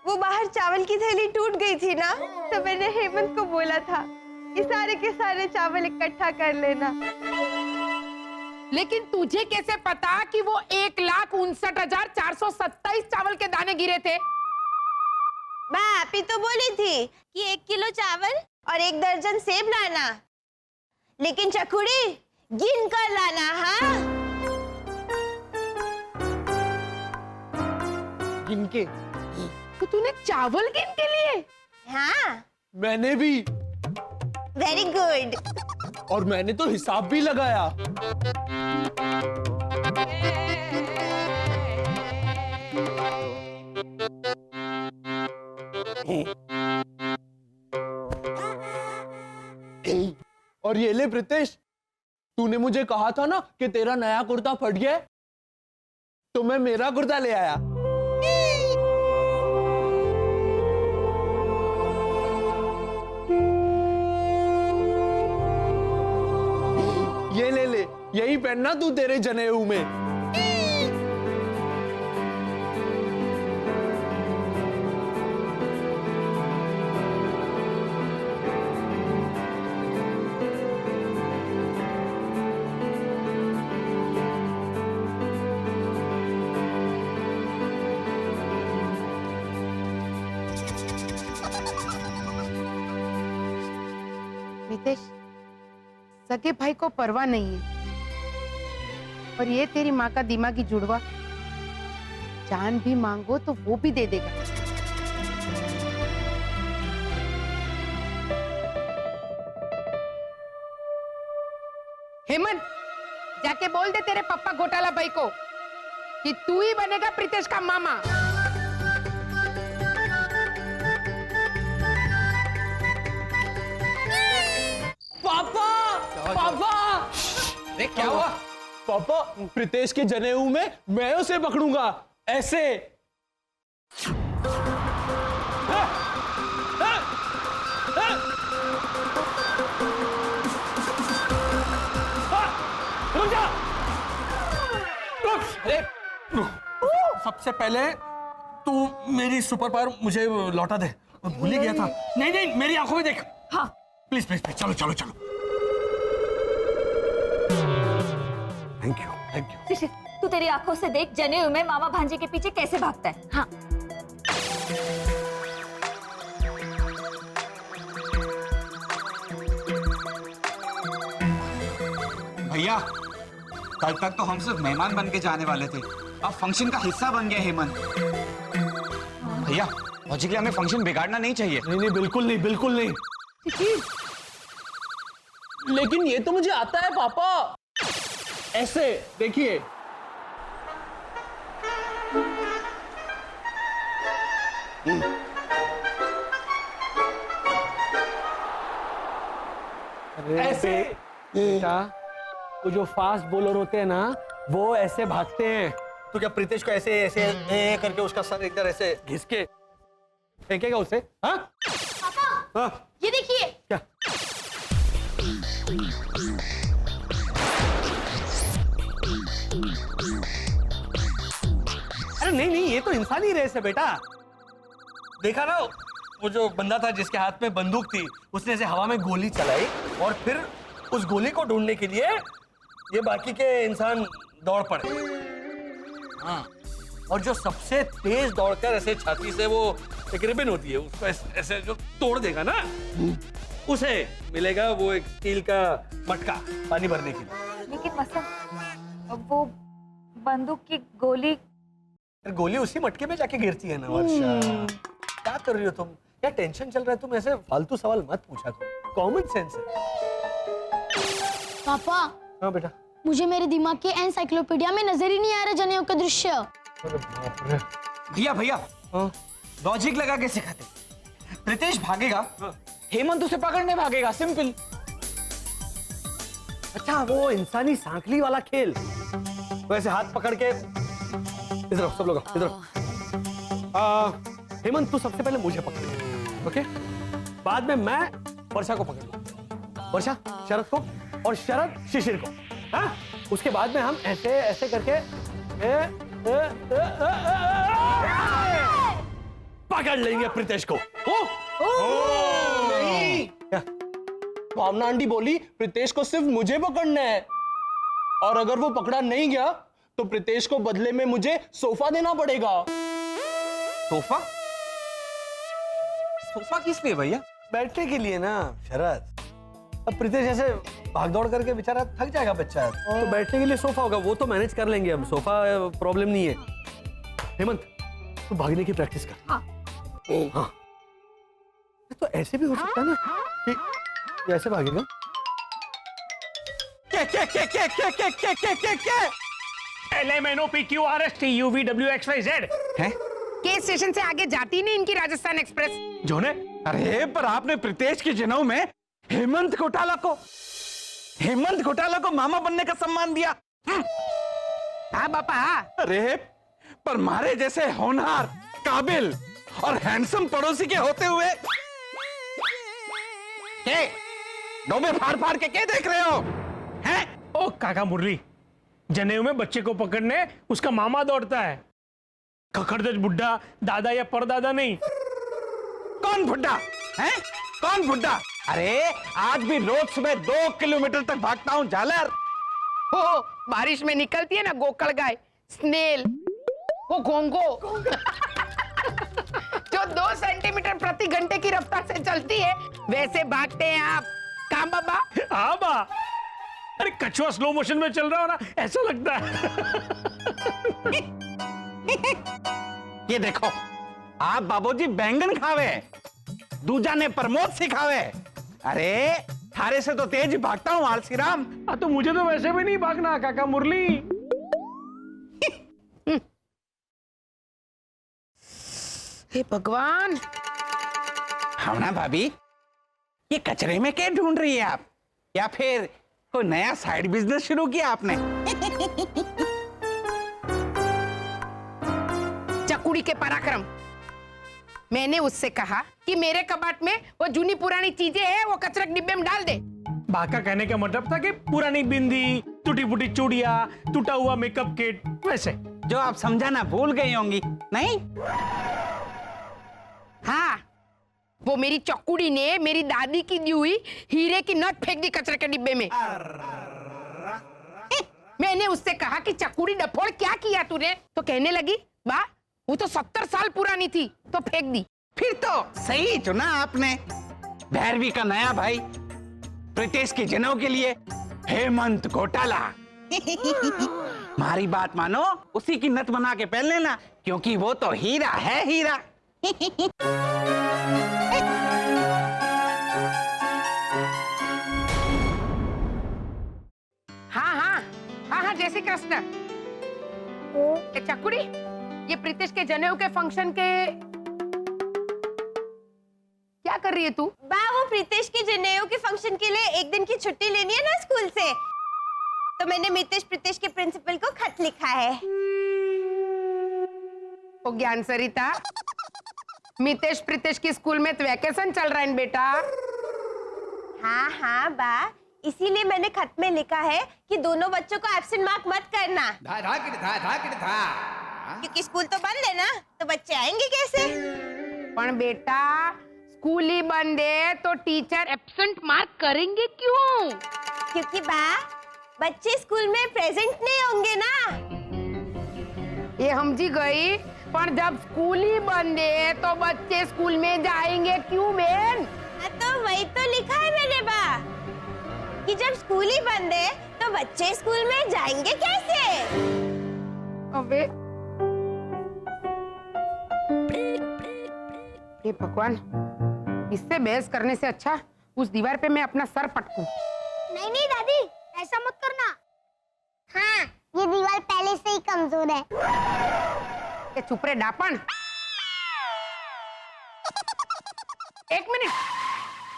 वो बाहर चावल की थैली टूट गई थी ना, तो मैंने हेमंत को बोला था कि सारे के सारे चावल इकट्ठा कर लेना। लेकिन तुझे कैसे पता कि वो 1,59,427 चावल के दाने गिरे थे? आप ही तो बोली थी कि 1 किलो चावल और 1 दर्जन सेब लाना, लेकिन चकुड़ी गिन कर लाना। हाँ, गिन के? तो तूने चावल गिन के लिए? हाँ, मैंने भी, वेरी गुड। और मैंने तो हिसाब भी लगाया। और ये ले प्रीतेश, तूने मुझे कहा था ना कि तेरा नया कुर्ता फट गया है, तो मैं मेरा कुर्ता ले आया। ये ले ले, यही पहनना तू तेरे जनेऊ में। नितेश, सगे भाई को परवाह नहीं है, और ये तेरी माँ का दिमागी जुड़वा, जान भी मांगो तो वो भी दे देगा। हेमंत, जाके बोल दे तेरे पप्पा घोटाला भाई को कि तू ही बनेगा प्रीतेश का मामा। पापा, पापा, अरे क्या हुआ? पापा, प्रीतेश के जनेऊ में मैं उसे पकड़ूंगा, ऐसे। रुक जा! अरे सबसे पहले तू मेरी सुपर पावर मुझे लौटा दे, मैं भूल ही गया था। नहीं नहीं, मेरी आंखों में देख। हाँ, प्लीज प्लीज प्लीज, चलो चलो चलो। Thank you. Thank you. Shishir, तू तेरी आंखों से देख जनेऊ में मामा भांजे के पीछे कैसे भागता है। हाँ, भैया, कल तक तो हम सिर्फ मेहमान बन के जाने वाले थे, अब फंक्शन का हिस्सा बन गया हेमंत। भैया, लॉजिकली हमें फंक्शन बिगाड़ना नहीं चाहिए। नहीं नहीं, बिल्कुल नहीं, बिल्कुल नहीं। लेकिन ये तो मुझे आता है पापा, ऐसे देखिए। ऐसे बेटा, वो जो फास्ट बॉलर होते हैं ना, वो ऐसे भागते हैं। तो क्या प्रीतेश को ऐसे ऐसे करके उसका सर एकदम ऐसे घिस के फेंकेगा उसे? हाँ? हाँ? ये देखिए। क्या? अरे नहीं नहीं, ये तो इंसानी रेस है बेटा। देखा ना, वो जो बंदा था जिसके हाथ में बंदूक थी, उसने ऐसे हवा में गोली चलाई और फिर उस गोली को ढूंढने के लिए ये बाकी के इंसान दौड़ पड़े। हाँ, और जो सबसे तेज दौड़कर ऐसे छाती से वो एक रिबन होती है, उसको ऐसे जो तोड़ देगा ना, उसे मिलेगा वो एक स्टील का मटका पानी भरने के लिए। लेकिन मसलन वो बंदूक की गोली, गोली उसी मटके में जाके गिरती है ना वर्षा। क्या कर रही हो तुम? क्या टेंशन चल रहा है? तुम ऐसे फालतू सवाल मत पूछा करो, कॉमन सेंस है। पापा, हाँ बेटा। मुझे मेरे दिमाग के एनसाइक्लोपीडिया में नजर ही नहीं आ रहा जनेऊ का दृश्य। अरे बाप रे। भैया भैया, लॉजिक लगा के सिखाते। प्रीतेश भागेगा, हेमंत उसे पकड़ने भागेगा, सिंपल। अच्छा, वो इंसानी सांकली वाला खेल, वैसे हाथ पकड़ के। इधर सब लोग इधर। हेमंत, तू सबसे पहले मुझे पकड़, ओके? बाद में मैं वर्षा को पकड़ लूंगा, वर्षा शरद को और शरद शिशिर को। हाँ, उसके बाद में हम ऐसे ऐसे करके पकड़ लेंगे प्रीतेश को। नहीं, भावना आंटी बोली प्रीतेश को सिर्फ मुझे पकड़ना है, और अगर वो पकड़ा नहीं गया तो प्रीतेश को बदले में मुझे सोफा देना पड़ेगा। सोफा? सोफा किस लिए भैया? बैठने के लिए ना शरद। अब प्रीतेश ऐसे भागदौड़ करके बेचारा थक जाएगा बच्चा, तो बैठने के लिए सोफा होगा, वो तो मैनेज कर लेंगे हम, सोफा प्रॉब्लम नहीं है। हेमंत, तू भागने की प्रैक्टिस कर। हाँ। हाँ। तो ऐसे भी हो सकता है ना कि ऐसे भागेगा। LMNOPQRSTUVWXYZ हैं? के स्टेशन से आगे जाती नहीं इनकी राजस्थान एक्सप्रेस। जो ने अरे पर आपने प्रीतेश के जनेऊ में हेमंत घोटाला को मामा बनने का सम्मान दिया। हाँ बापा। अरे पर मारे जैसे होनहार, काबिल और हैंडसम पड़ोसी के होते हुए के डोबे फाड़ फाड़ के क्या देख रहे हो? हैं? ओ काका मुरली, जनेऊ में बच्चे को पकड़ने उसका मामा दौड़ता है, खखड़दज बुड्ढा, दादा या परदादा नहीं। कौन बुड्ढा है? कौन बुड्ढा? अरे आज भी रोज सुबह 2 किलोमीटर तक भागता हूँ झालर। हो बारिश में निकलती है ना गोकड़ गाय, स्नेल, वो घोंघो जो 2 सेंटीमीटर प्रति घंटे की रफ्तार से चलती है, वैसे भागते हैं आप। काम बाबा? हाँ बा। अरे कछुआ स्लो मोशन में चल रहा हो ना, ऐसा लगता है। ये देखो, आप बाबूजी बैंगन खावे, दूजा ने प्रमोद सिखावे। अरे थारे से तो तेज भागता हूँ आलसी राम। तो मुझे तो वैसे भी नहीं भागना काका मुरली। हे भगवान। भावना भाभी, ये कचरे में क्या ढूंढ रही है आप? या फिर कोई नया साइड बिजनेस शुरू किया आपने? चकुड़ी के पराक्रम। मैंने उससे कहा कि मेरे कबाट में वो जूनी पुरानी चीजें हैं, वो कचरा के डिब्बे में डाल दे। बाका कहने का मतलब था कि पुरानी बिंदी, टूटी फूटी चूड़िया, टूटा हुआ मेकअप किट, वैसे जो आप समझाना भूल गई होंगी। नहीं? हाँ, वो मेरी चकुड़ी ने मेरी दादी की दी हुई हीरे की नथ फेंक दी कचरे के डिब्बे में। मैंने उससे कहा कि चकुड़ी डफोड़ क्या किया तूने? तो कहने लगी, वाह वो तो 70 साल पुरानी थी, तो फेंक दी। फिर तो सही चुना आपने। भैरवी का नया भाई प्रीतेश के जनेऊ के लिए हेमंत घोटाला। हमारी बात मानो, उसी की नथ बना के पहन लेना, क्योंकि वो तो हीरा है, हीरा। हाँ, जय श्री कृष्ण। चकुड़ी, ये प्रीतेश के जनेऊ के फंक्शन के क्या कर रही है तू? बा, वो प्रीतेश के जनेऊ के फंक्शन के लिए एक दिन की छुट्टी लेनी है ना स्कूल से, तो मैंने मितेश प्रीतेश के प्रिंसिपल को खत लिखा है। ओ ज्ञान सरिता, मितेश प्रीतेश की स्कूल में तो वैकेशन चल रहा है बेटा। हाँ बा, इसीलिए मैंने खत में लिखा है कि दोनों बच्चों को एब्सेंट मार्क मत करना। क्योंकि स्कूल तो बंद है ना, तो बच्चे आएंगे कैसे? पर बेटा स्कूल ही बंद है तो टीचर एब्सेंट मार्क करेंगे क्यों? क्योंकि बा, बच्चे स्कूल में प्रेजेंट नहीं होंगे ना। ये समझी गई, पर जब स्कूल ही बंद है तो बच्चे स्कूल में जाएंगे क्यों बहन? तो वही तो लिखा है मैंने बा, कि जब स्कूल ही बंद है तो बच्चे स्कूल में जाएंगे कैसे? अबे हे भगवान, इससे बहस करने से अच्छा उस दीवार पे मैं अपना सर पटकूं। नहीं दादी, ऐसा मत करना। हाँ, ये दीवार पहले से ही कमजोर है। ये चुप रे डापन। एक मिनट,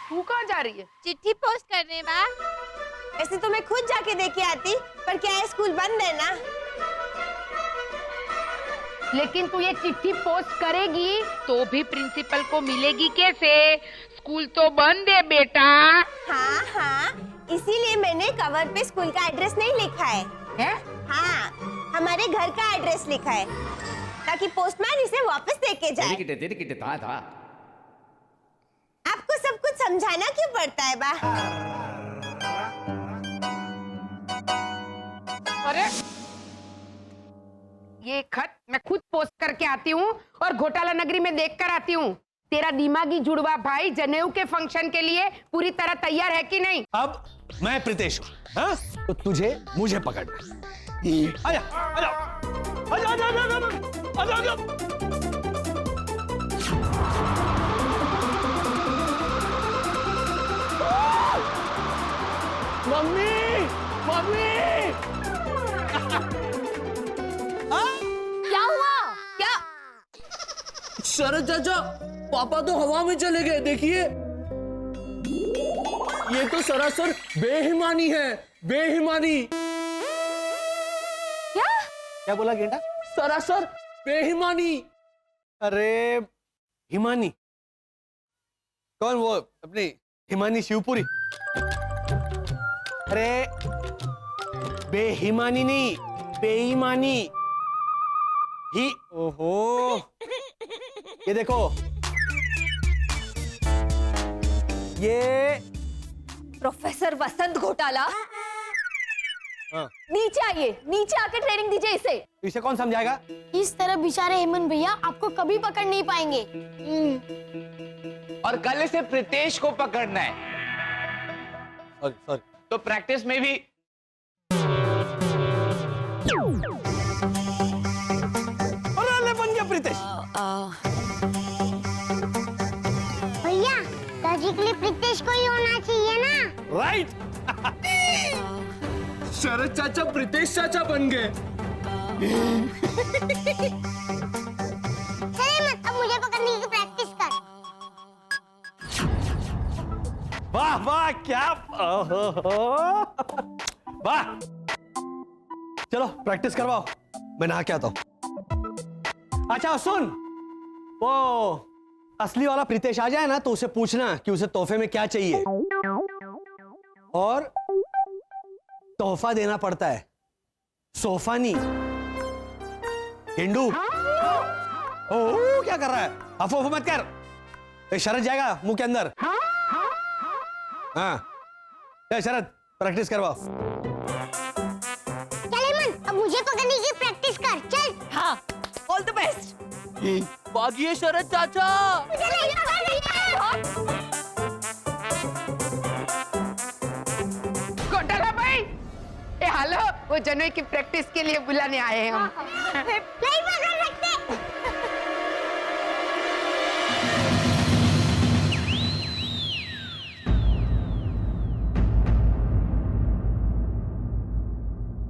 तू कहाँ जा रही है? चिट्ठी पोस्ट करने बा। ऐसे तो मैं खुद जाके देके आती, पर क्या है स्कूल बंद है ना। लेकिन तू ये चिट्ठी पोस्ट करेगी तो भी प्रिंसिपल को मिलेगी कैसे? स्कूल तो बंद है बेटा। हाँ हाँ, इसीलिए मैंने कवर पे स्कूल का एड्रेस नहीं लिखा है। हाँ, हमारे घर का एड्रेस लिखा है ताकि पोस्टमैन इसे वापस देके जाए। आपको सब कुछ समझाना क्यों पड़ता है बा? अरे ये खत मैं खुद पोस्ट करके आती हूँ और घोटाला नगरी में देख कर आती हूँ। तेरा दिमागी जुड़वा भाई जनेऊ के फंक्शन के लिए पूरी तरह तैयार है कि नहीं? अब मैं प्रीतेश हूँ, हाँ? तो तुझे मुझे पकड़ना। आजा, आजा, आजा, आजा, आजा, आजा, आजा, आजा। मम्मी मम्मी क्या हुआ? क्या? शरद चाचा, पापा तो हवा में चले गए, देखिए। ये तो सरासर बेईमानी है, बेईमानी। क्या बोला गेंडा? सरासर बेईमानी। अरे हिमानी कौन? वो अपनी हिमानी शिवपुरी। अरे बेहिमानी नहीं, बेईमानी ही। ओहो, ये देखो, ये प्रोफेसर वसंत घोटाला, हाँ। नीचे आइए, नीचे आके ट्रेनिंग दीजिए इसे। इसे कौन समझाएगा? इस तरह बेचारे हेमंत भैया आपको कभी पकड़ नहीं पाएंगे। और कल से प्रीतेश को पकड़ना है, सॉरी सॉरी। तो प्रैक्टिस में भी अरे बन गया प्रीतेश। भैया, दादी के लिए प्रीतेश को ही होना चाहिए ना? राइट। शरद चाचा प्रीतेश चाचा बन गए। चले मत, अब मुझे पकड़ने की प्रैक्टिस कर। वाह वाह, क्या वाह। चलो प्रैक्टिस करवाओ, मैं नहा के आता हूं। अच्छा सुन, वो असली वाला प्रीतेश आ जाए ना तो उसे पूछना कि उसे तोहफे में क्या चाहिए, और तोहफा देना पड़ता है, सोफा नहीं। हिंदू ओ क्या कर रहा है? अफो मत कर, एक शरद जाएगा मुंह के अंदर। हाँ शरद, प्रैक्टिस करवाओ। चल हेमंत, अब मुझे पकड़ने की प्रैक्टिस कर। चल। हाँ, ऑल द बेस्ट। भागिए शरद चाचा। मुझे नहीं पकड़ना। घोटाला भाई, ए हेलो, वो जनोई की प्रैक्टिस के लिए बुलाने आए हैं हम। नहीं पकड़ सकते।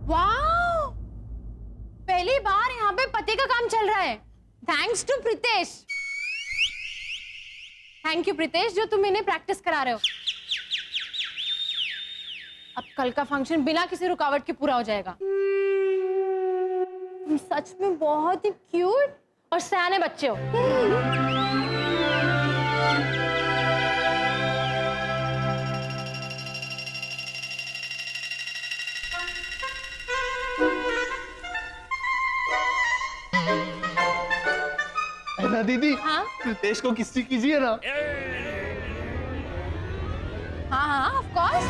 वाओ, पहली बार यहाँ पे पति का काम चल रहा है। Thanks to Pritesh. Thank you Pritesh, जो तुम इन्हें प्रैक्टिस करा रहे हो। अब कल का फंक्शन बिना किसी रुकावट के पूरा हो जाएगा। तुम सच में बहुत ही क्यूट और सयाने बच्चे हो। ना दीदी, हाँ प्रीतेश को किसी कीजिए ना। हाँ हाँ, ऑफ कोर्स।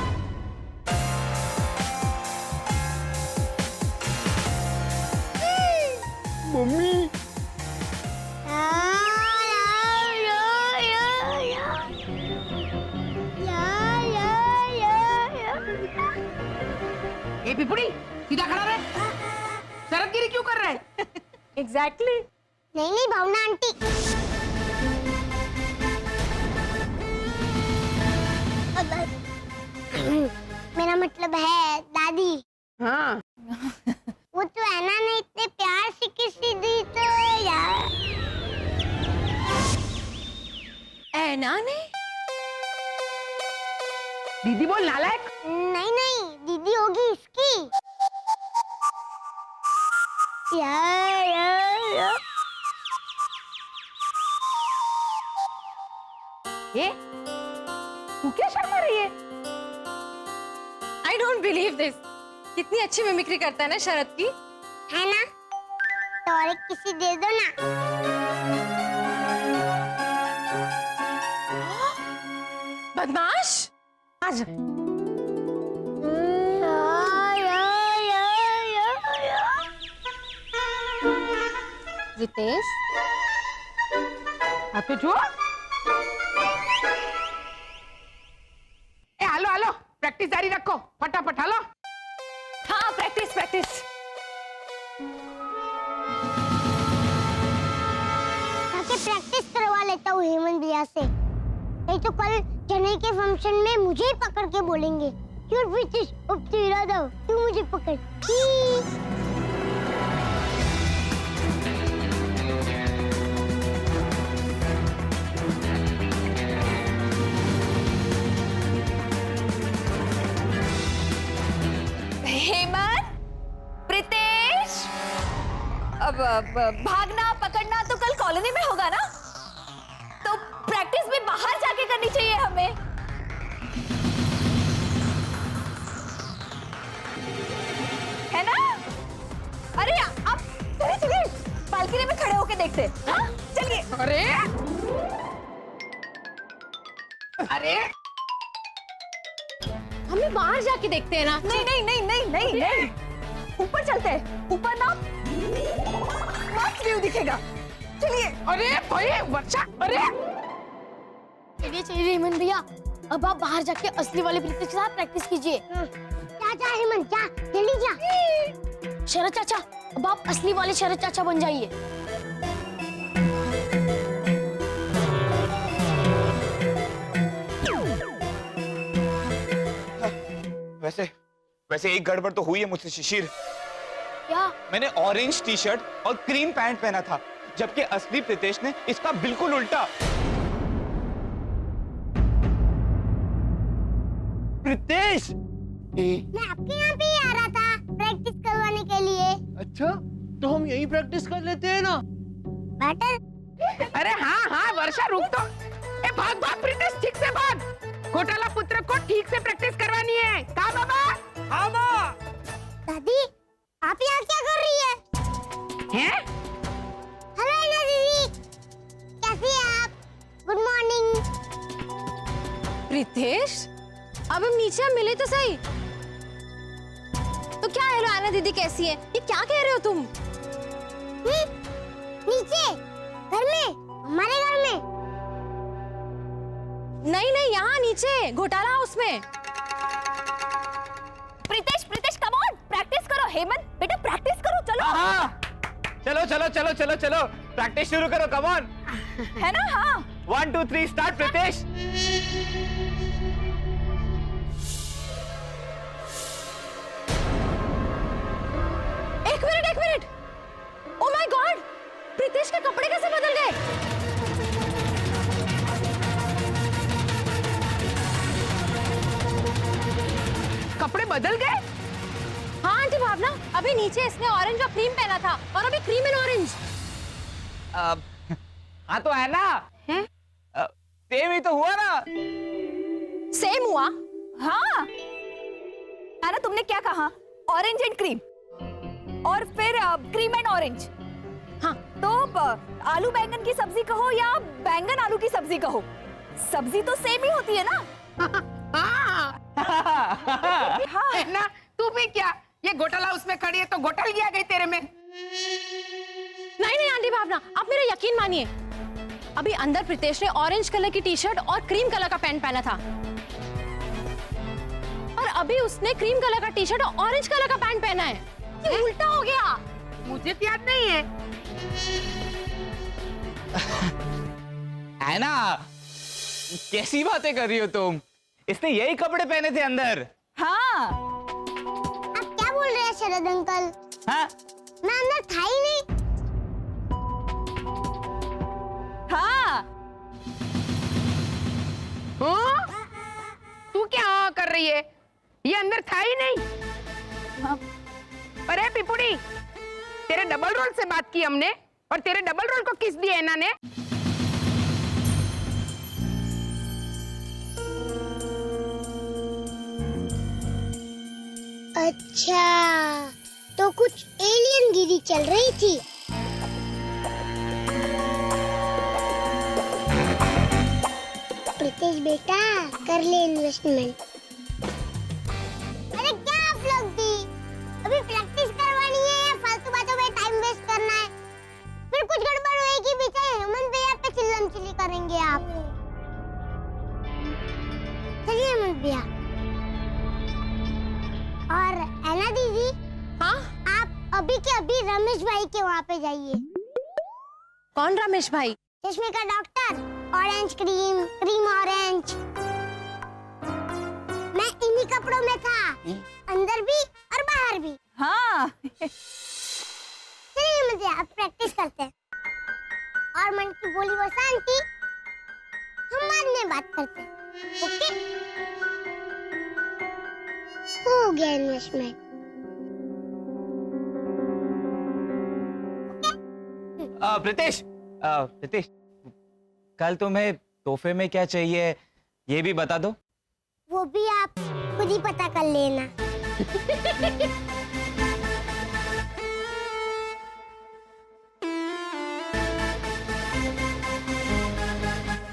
मम्मी ए पिपुड़ी, सीधा खड़ा रहे। शरदगिरी क्यों कर रहा है? एग्जैक्टली। नहीं नहीं भावना आंटी, मेरा मतलब है दादी। हाँ, वो तो ऐना ने इतने प्यार से किसी दी तो यार। ऐना ने? दीदी बोल नालायक। नहीं नहीं, दीदी होगी इसकी। यार यार यार। I don't believe this. कितनी अच्छी मिमिक्री करता है ना शरद की, है ना? तो और एक किसी दे दो ना। बदमाश, आ जा। रितेश, आप जो हालो हालो, प्रैक्टिस जारी रखो, फटाफट हालो। हाँ, प्रैक्टिस प्रैक्टिस। प्रैक्टिस करवा लेता हूँ हेमंत भैया से, नहीं तो कल चने के फंक्शन में मुझे ही पकड़ के बोलेंगे, क्यों प्रीतिश अब तेरा दाव, तू मुझे पकड़। हेमंत, प्रीतेश, अब भागना पकड़ना तो कल कॉलोनी में होगा ना, तो प्रैक्टिस भी बाहर जाके करनी चाहिए हमें। है ना? अरे आप चलिए चलिए, बालकनी में खड़े होके देखते हैं। हाँ, चलिए। अरे अरे, हमें बाहर जाके देखते हैं ना। नहीं नहीं नहीं नहीं नहीं नहीं, ऊपर चलते हैं, ऊपर ना मस्त व्यू दिखेगा। चलिए। अरे भाई वर्षा, अरे चलिए चलिए हेमंत भैया, अब आप बाहर जाके असली वाले प्रीतिश के साथ प्रैक्टिस कीजिए। चाचा हेमंत जा, जल्दी जा। शरद चाचा, अब आप असली वाले शरद चाचा बन जाइए। वैसे वैसे एक गड़बड़ तो हुई है मुझसे शिशिर। क्या? मैंने ऑरेंज टी शर्ट और क्रीम पैंट पहना था, जबकि असली प्रीतेश ने इसका बिल्कुल उल्टा। प्रीतेश, मैं आपके यहाँ भी आ रहा था प्रैक्टिस करवाने के लिए। अच्छा तो हम यही प्रैक्टिस कर लेते हैं ना। बैटर। अरे हाँ हाँ वर्षा रुक तो। ए भाग भाग प्रीतेश, ठीक से भाग। घोटाला पुत्र को ठीक से प्रैक्टिस करवानी है। कहाँ बाबा? हाँ माँ। दादी, आप यहाँ क्या कर रही है? हैं? हेलो ऐना दीदी, कैसी हैं आप? Good morning. प्रीतेश, अब हम नीचे मिले तो सही। तो क्या हेलो आना दीदी कैसी है, ये क्या कह रहे हो तुम? नीचे घर में, हमारे घर में। नहीं नहीं, यहाँ नीचे घोटाला हाउस में। Pritesh Pritesh come on, practice करो। हेमंत बेटा प्रैक्टिस करो, चलो। हाँ, चलो चलो चलो चलो चलो, प्रैक्टिस शुरू करो, कम ऑन। है ना? हाँ। 1 2 3 स्टार्ट प्रीतेश। एक minute. Oh my God, Pritesh के कपड़े कैसे बदल गए? कपड़े बदल गए? हाँ आंटी भावना, अभी नीचे इसने ऑरेंज और क्रीम पहना था और अभी क्रीम एंड ऑरेंज। हाँ तो है ना, सेम ही तो हुआ ना। सेम हुआ? हाँ। आना, तुमने क्या कहा? ऑरेंज एंड क्रीम और फिर क्रीम एंड ऑरेंज। हाँ, तो आलू बैंगन की सब्जी कहो या बैंगन आलू की सब्जी कहो, सब्जी तो सेम ही होती है ना। हाँ है ना, तू भी क्या ये घोटाला उसमें खड़ी है तो घोटाल गया गई तेरे में। नहीं आंटी भावना, आप मेरा यकीन मानिए, अभी अंदर प्रीतेश ने ऑरेंज कलर की टी शर्ट और क्रीम कलर का पैंट पहना था और अभी उसने क्रीम कलर का टी शर्ट और ऑरेंज कलर का पैंट पहना है। ये उल्टा हो गया। मुझे तो याद नहीं है। है ना, कैसी बातें कर रही हो तुम? इसने यही कपड़े पहने थे अंदर। हाँ। आप क्या बोल रहे हैं शरद अंकल? हाँ? मैं अंदर था ही नहीं। हाँ। तू क्या हाँ कर रही है? ये अंदर था ही नहीं। हाँ। अरे पिपुड़ी, तेरे डबल रोल से बात की हमने और तेरे डबल रोल को किस दिया ऐना ने? अच्छा, तो कुछ एलियन गिरी चल रही थी। प्रीतेश बेटा, कर ले इन्वेस्टमेंट। अरे क्या आप लोग भी अभी प्रैक्टिस करवानी है या फालतू बातों में टाइम वेस्ट करना है? फिर कुछ गड़बड़ होएगी बेटा, हेमंत भैया पे चिल्लम चिल्ली करेंगे आप। चलिए हेमंत भैया। और ऐना दीदी, हाँ, आप अभी के अभी रमेश भाई के वहाँ पे जाइए। कौन रमेश भाई? चश्मे का doctor, orange cream, cream orange. मैं इन्हीं कपड़ों में था, अंदर भी और बाहर भी। हाँ। चलिए मुझे आप प्रैक्टिस करते हैं। और मन की बोली वो शांति, हम बाद में बात करते हैं। ओके? हो गया इन्वेस्टमेंट। प्रीतेश, प्रीतेश, कल तुम्हें तोहफे में क्या चाहिए ये भी बता दो। वो भी आप खुद ही पता कर लेना।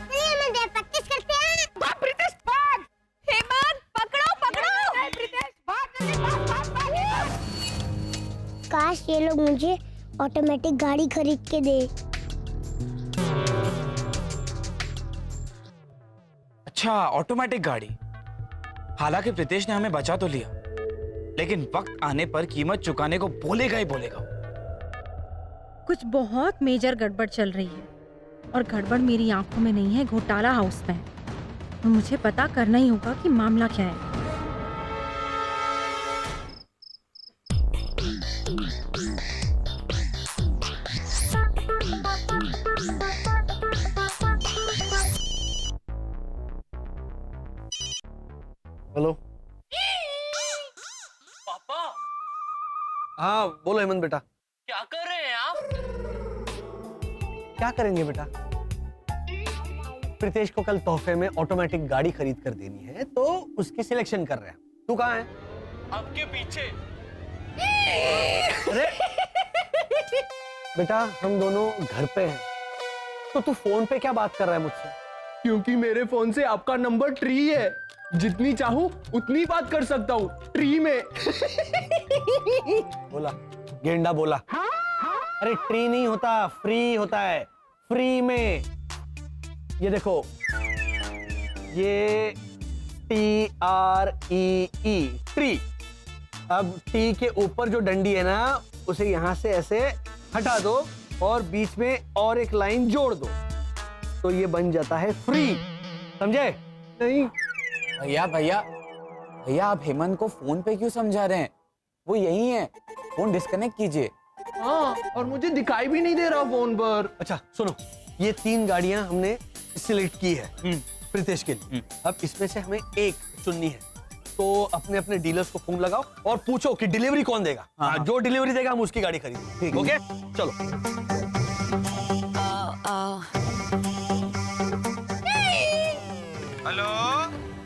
चलिए मैं प्रैक्टिस करते हैं। भाग प्रीतेश, भाग। हेमंत, पकड़ो पकड़ो। प्रीतेश, भाग जल्दी, भाग, भाग, भाग। काश ये लोग मुझे ऑटोमेटिक गाड़ी खरीद के दे। अच्छा, ऑटोमेटिक गाड़ी। हालांकि प्रीतेश ने हमें बचा तो लिया, लेकिन वक्त आने पर कीमत चुकाने को बोलेगा ही बोलेगा। कुछ बहुत मेजर गड़बड़ चल रही है और गड़बड़ मेरी आंखों में नहीं है, घोटाला हाउस में है। तो मुझे पता करना ही होगा कि मामला क्या है। हेलो। पापा, हाँ बोलो हेमंत बेटा। क्या कर रहे हैं आप? क्या करेंगे बेटा? प्रीतेश को कल तोहफे में ऑटोमेटिक गाड़ी खरीद कर देनी है, तो उसकी सिलेक्शन कर रहे हैं। तू कहाँ है? आपके पीछे। अरे बेटा, हम दोनों घर पे हैं, तो तू फोन पे क्या बात कर रहा है मुझसे? क्योंकि मेरे फोन से आपका नंबर ट्री है, जितनी चाहूं उतनी बात कर सकता हूँ ट्री में। बोला गेंडा बोला। अरे ट्री नहीं होता, फ्री होता है, फ्री में। ये देखो, ये TREE, ट्री। अब टी के ऊपर जो डंडी है ना, उसे यहां से ऐसे हटा दो और बीच में और एक लाइन जोड़ दो, तो ये बन जाता है फ्री। समझे? नहीं भैया भैया भैया, आप हेमंत को फोन पे क्यों समझा रहे हैं? वो यही है, फोन डिस्कनेक्ट कीजिए। हाँ, और मुझे दिखाई भी नहीं दे रहा फोन पर। अच्छा सुनो, ये 3 गाड़ियां हमने सिलेक्ट की है प्रीतेश के लिए। अब इसमें से हमें एक चुननी है, तो अपने अपने डीलर्स को फोन लगाओ और पूछो कि डिलीवरी कौन देगा। हाँ, जो डिलीवरी देगा हम उसकी गाड़ी खरीदेंगे। ठीक, ओके चलो। हेलो,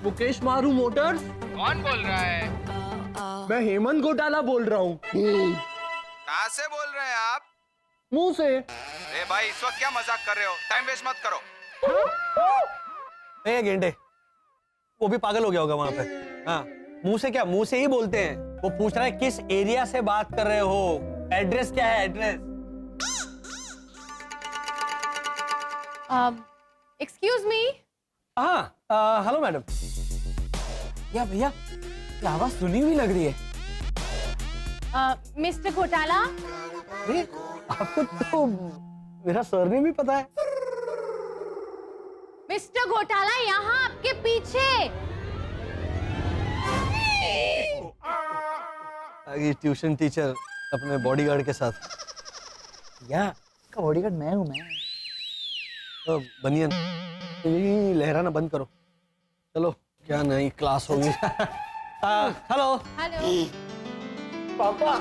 मुकेश मारू मोटर्स। कौन बोल रहा है? मैं हेमंत घोटाला बोल रहा हूँ। कहाँ से बोल रहे हैं आप? मुंह से। अरे भाई, इस वक्त क्या मजाक कर रहे हो? टाइम वेस्ट मत करो। ए गेंडे, वो भी पागल हो गया होगा वहां पे। हाँ, मुंह से क्या, मुंह से ही बोलते हैं। वो पूछ रहा है किस एरिया से बात कर रहे हो, एड्रेस क्या है, एड्रेस। Excuse me. हाँ, हेलो मैडम। या भैया, ये आवाज सुनी हुई लग रही है। मिस्टर घोटाला। अरे आपको तो मेरा सरनेम भी पता है। मिस्टर घोटाला यहाँ आपके पीछे। ये ट्यूशन टीचर अपने बॉडीगार्ड के साथ। या का बॉडीगार्ड मैं हूँ। मैं तो बनियन ये लहराना बंद करो। चलो, क्या नई क्लास होगी। Hello hello. पापा।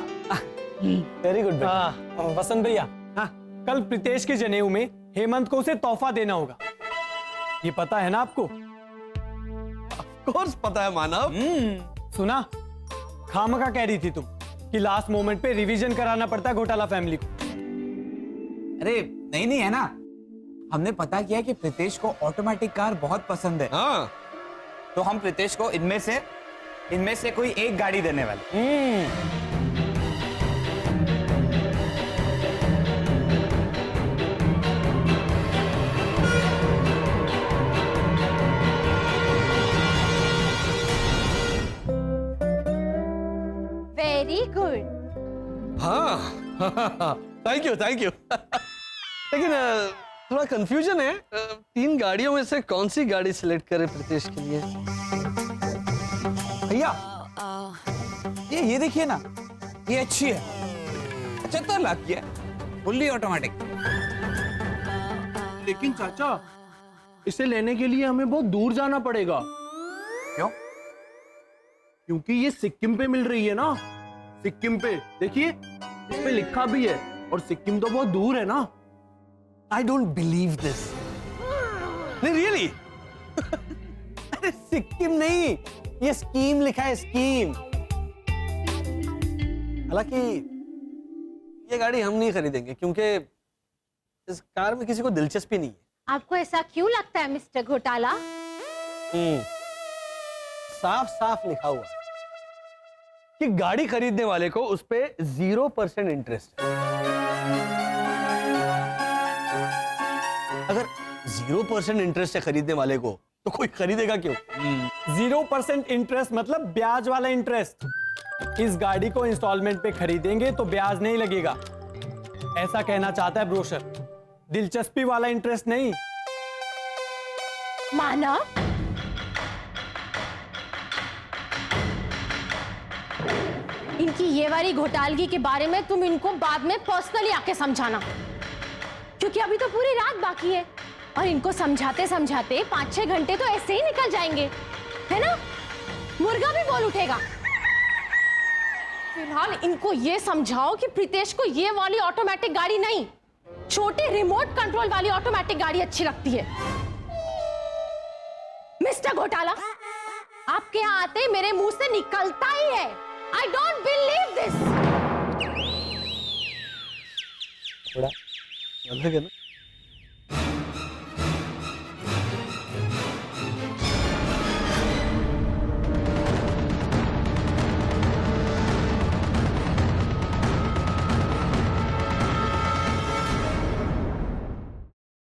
वेरी गुड बेटा। वसंत भैया, हाँ, कल प्रीतेश के जनेऊ में हेमंत को उसे तोहफा देना होगा, ये पता है ना आपको? कोर्स पता है मानव। सुना, खामखा कह रही थी तुम कि लास्ट मोमेंट पे रिवीजन कराना पड़ता है घोटाला फैमिली को। अरे नहीं नहीं है ना, हमने पता किया कि प्रीतेश को ऑटोमेटिक कार बहुत पसंद है। हाँ, तो हम प्रीतेश को इनमें से कोई एक गाड़ी देने वाले। Very good. हाँ थैंक यू लेकिन थोड़ा कंफ्यूजन है, 3 गाड़ियों में से कौन सी गाड़ी सिलेक्ट करें प्रीतेश के लिए? भैया ये देखिए ना, ये अच्छी है, 75 लाख की है, फुल्ली ऑटोमेटिक। लेकिन चाचा, इसे लेने के लिए हमें बहुत दूर जाना पड़ेगा। क्यों? क्योंकि ये सिक्किम पे मिल रही है ना। सिक्किम पे देखिए, इस पे लिखा भी है, और सिक्किम तो बहुत दूर है ना। I don't believe this. नहीं रियली? अरे सिक्किम नहीं, ये स्कीम लिखा है, स्कीम। हालांकि ये गाड़ी हम नहीं खरीदेंगे क्योंकि इस कार में किसी को दिलचस्पी नहीं है। आपको ऐसा क्यों लगता है मिस्टर घोटाला? साफ साफ लिखा हुआ है कि गाड़ी खरीदने वाले को उस पे 0% इंटरेस्ट है। अगर 0% इंटरेस्ट है खरीदने वाले को, तो कोई खरीदेगा क्यों? 0% इंटरेस्ट मतलब ब्याज वाला इंटरेस्ट। इस गाड़ी को इंस्टॉलमेंट पे खरीदेंगे तो ब्याज नहीं लगेगा, ऐसा कहना चाहता है ब्रोशर। दिलचस्पी वाला इंटरेस्ट नहीं। मानव, इनकी ये वाली घोटालगी के बारे में तुम इनको बाद में पर्सनली आके समझाना, क्योंकि अभी तो पूरी रात बाकी है और इनको समझाते समझाते 5-6 घंटे तो ऐसे ही निकल जाएंगे, है ना? मुर्गा भी बोल उठेगा। फिलहाल इनको ये समझाओ कि प्रीतेश को ये वाली ऑटोमेटिक गाड़ी नहीं, छोटी रिमोट कंट्रोल वाली ऑटोमेटिक गाड़ी अच्छी लगती है। मिस्टर घोटाला, आपके यहाँ आते ही मेरे मुंह से निकलता ही है, I don't believe this. थोड़ा अलग है ना?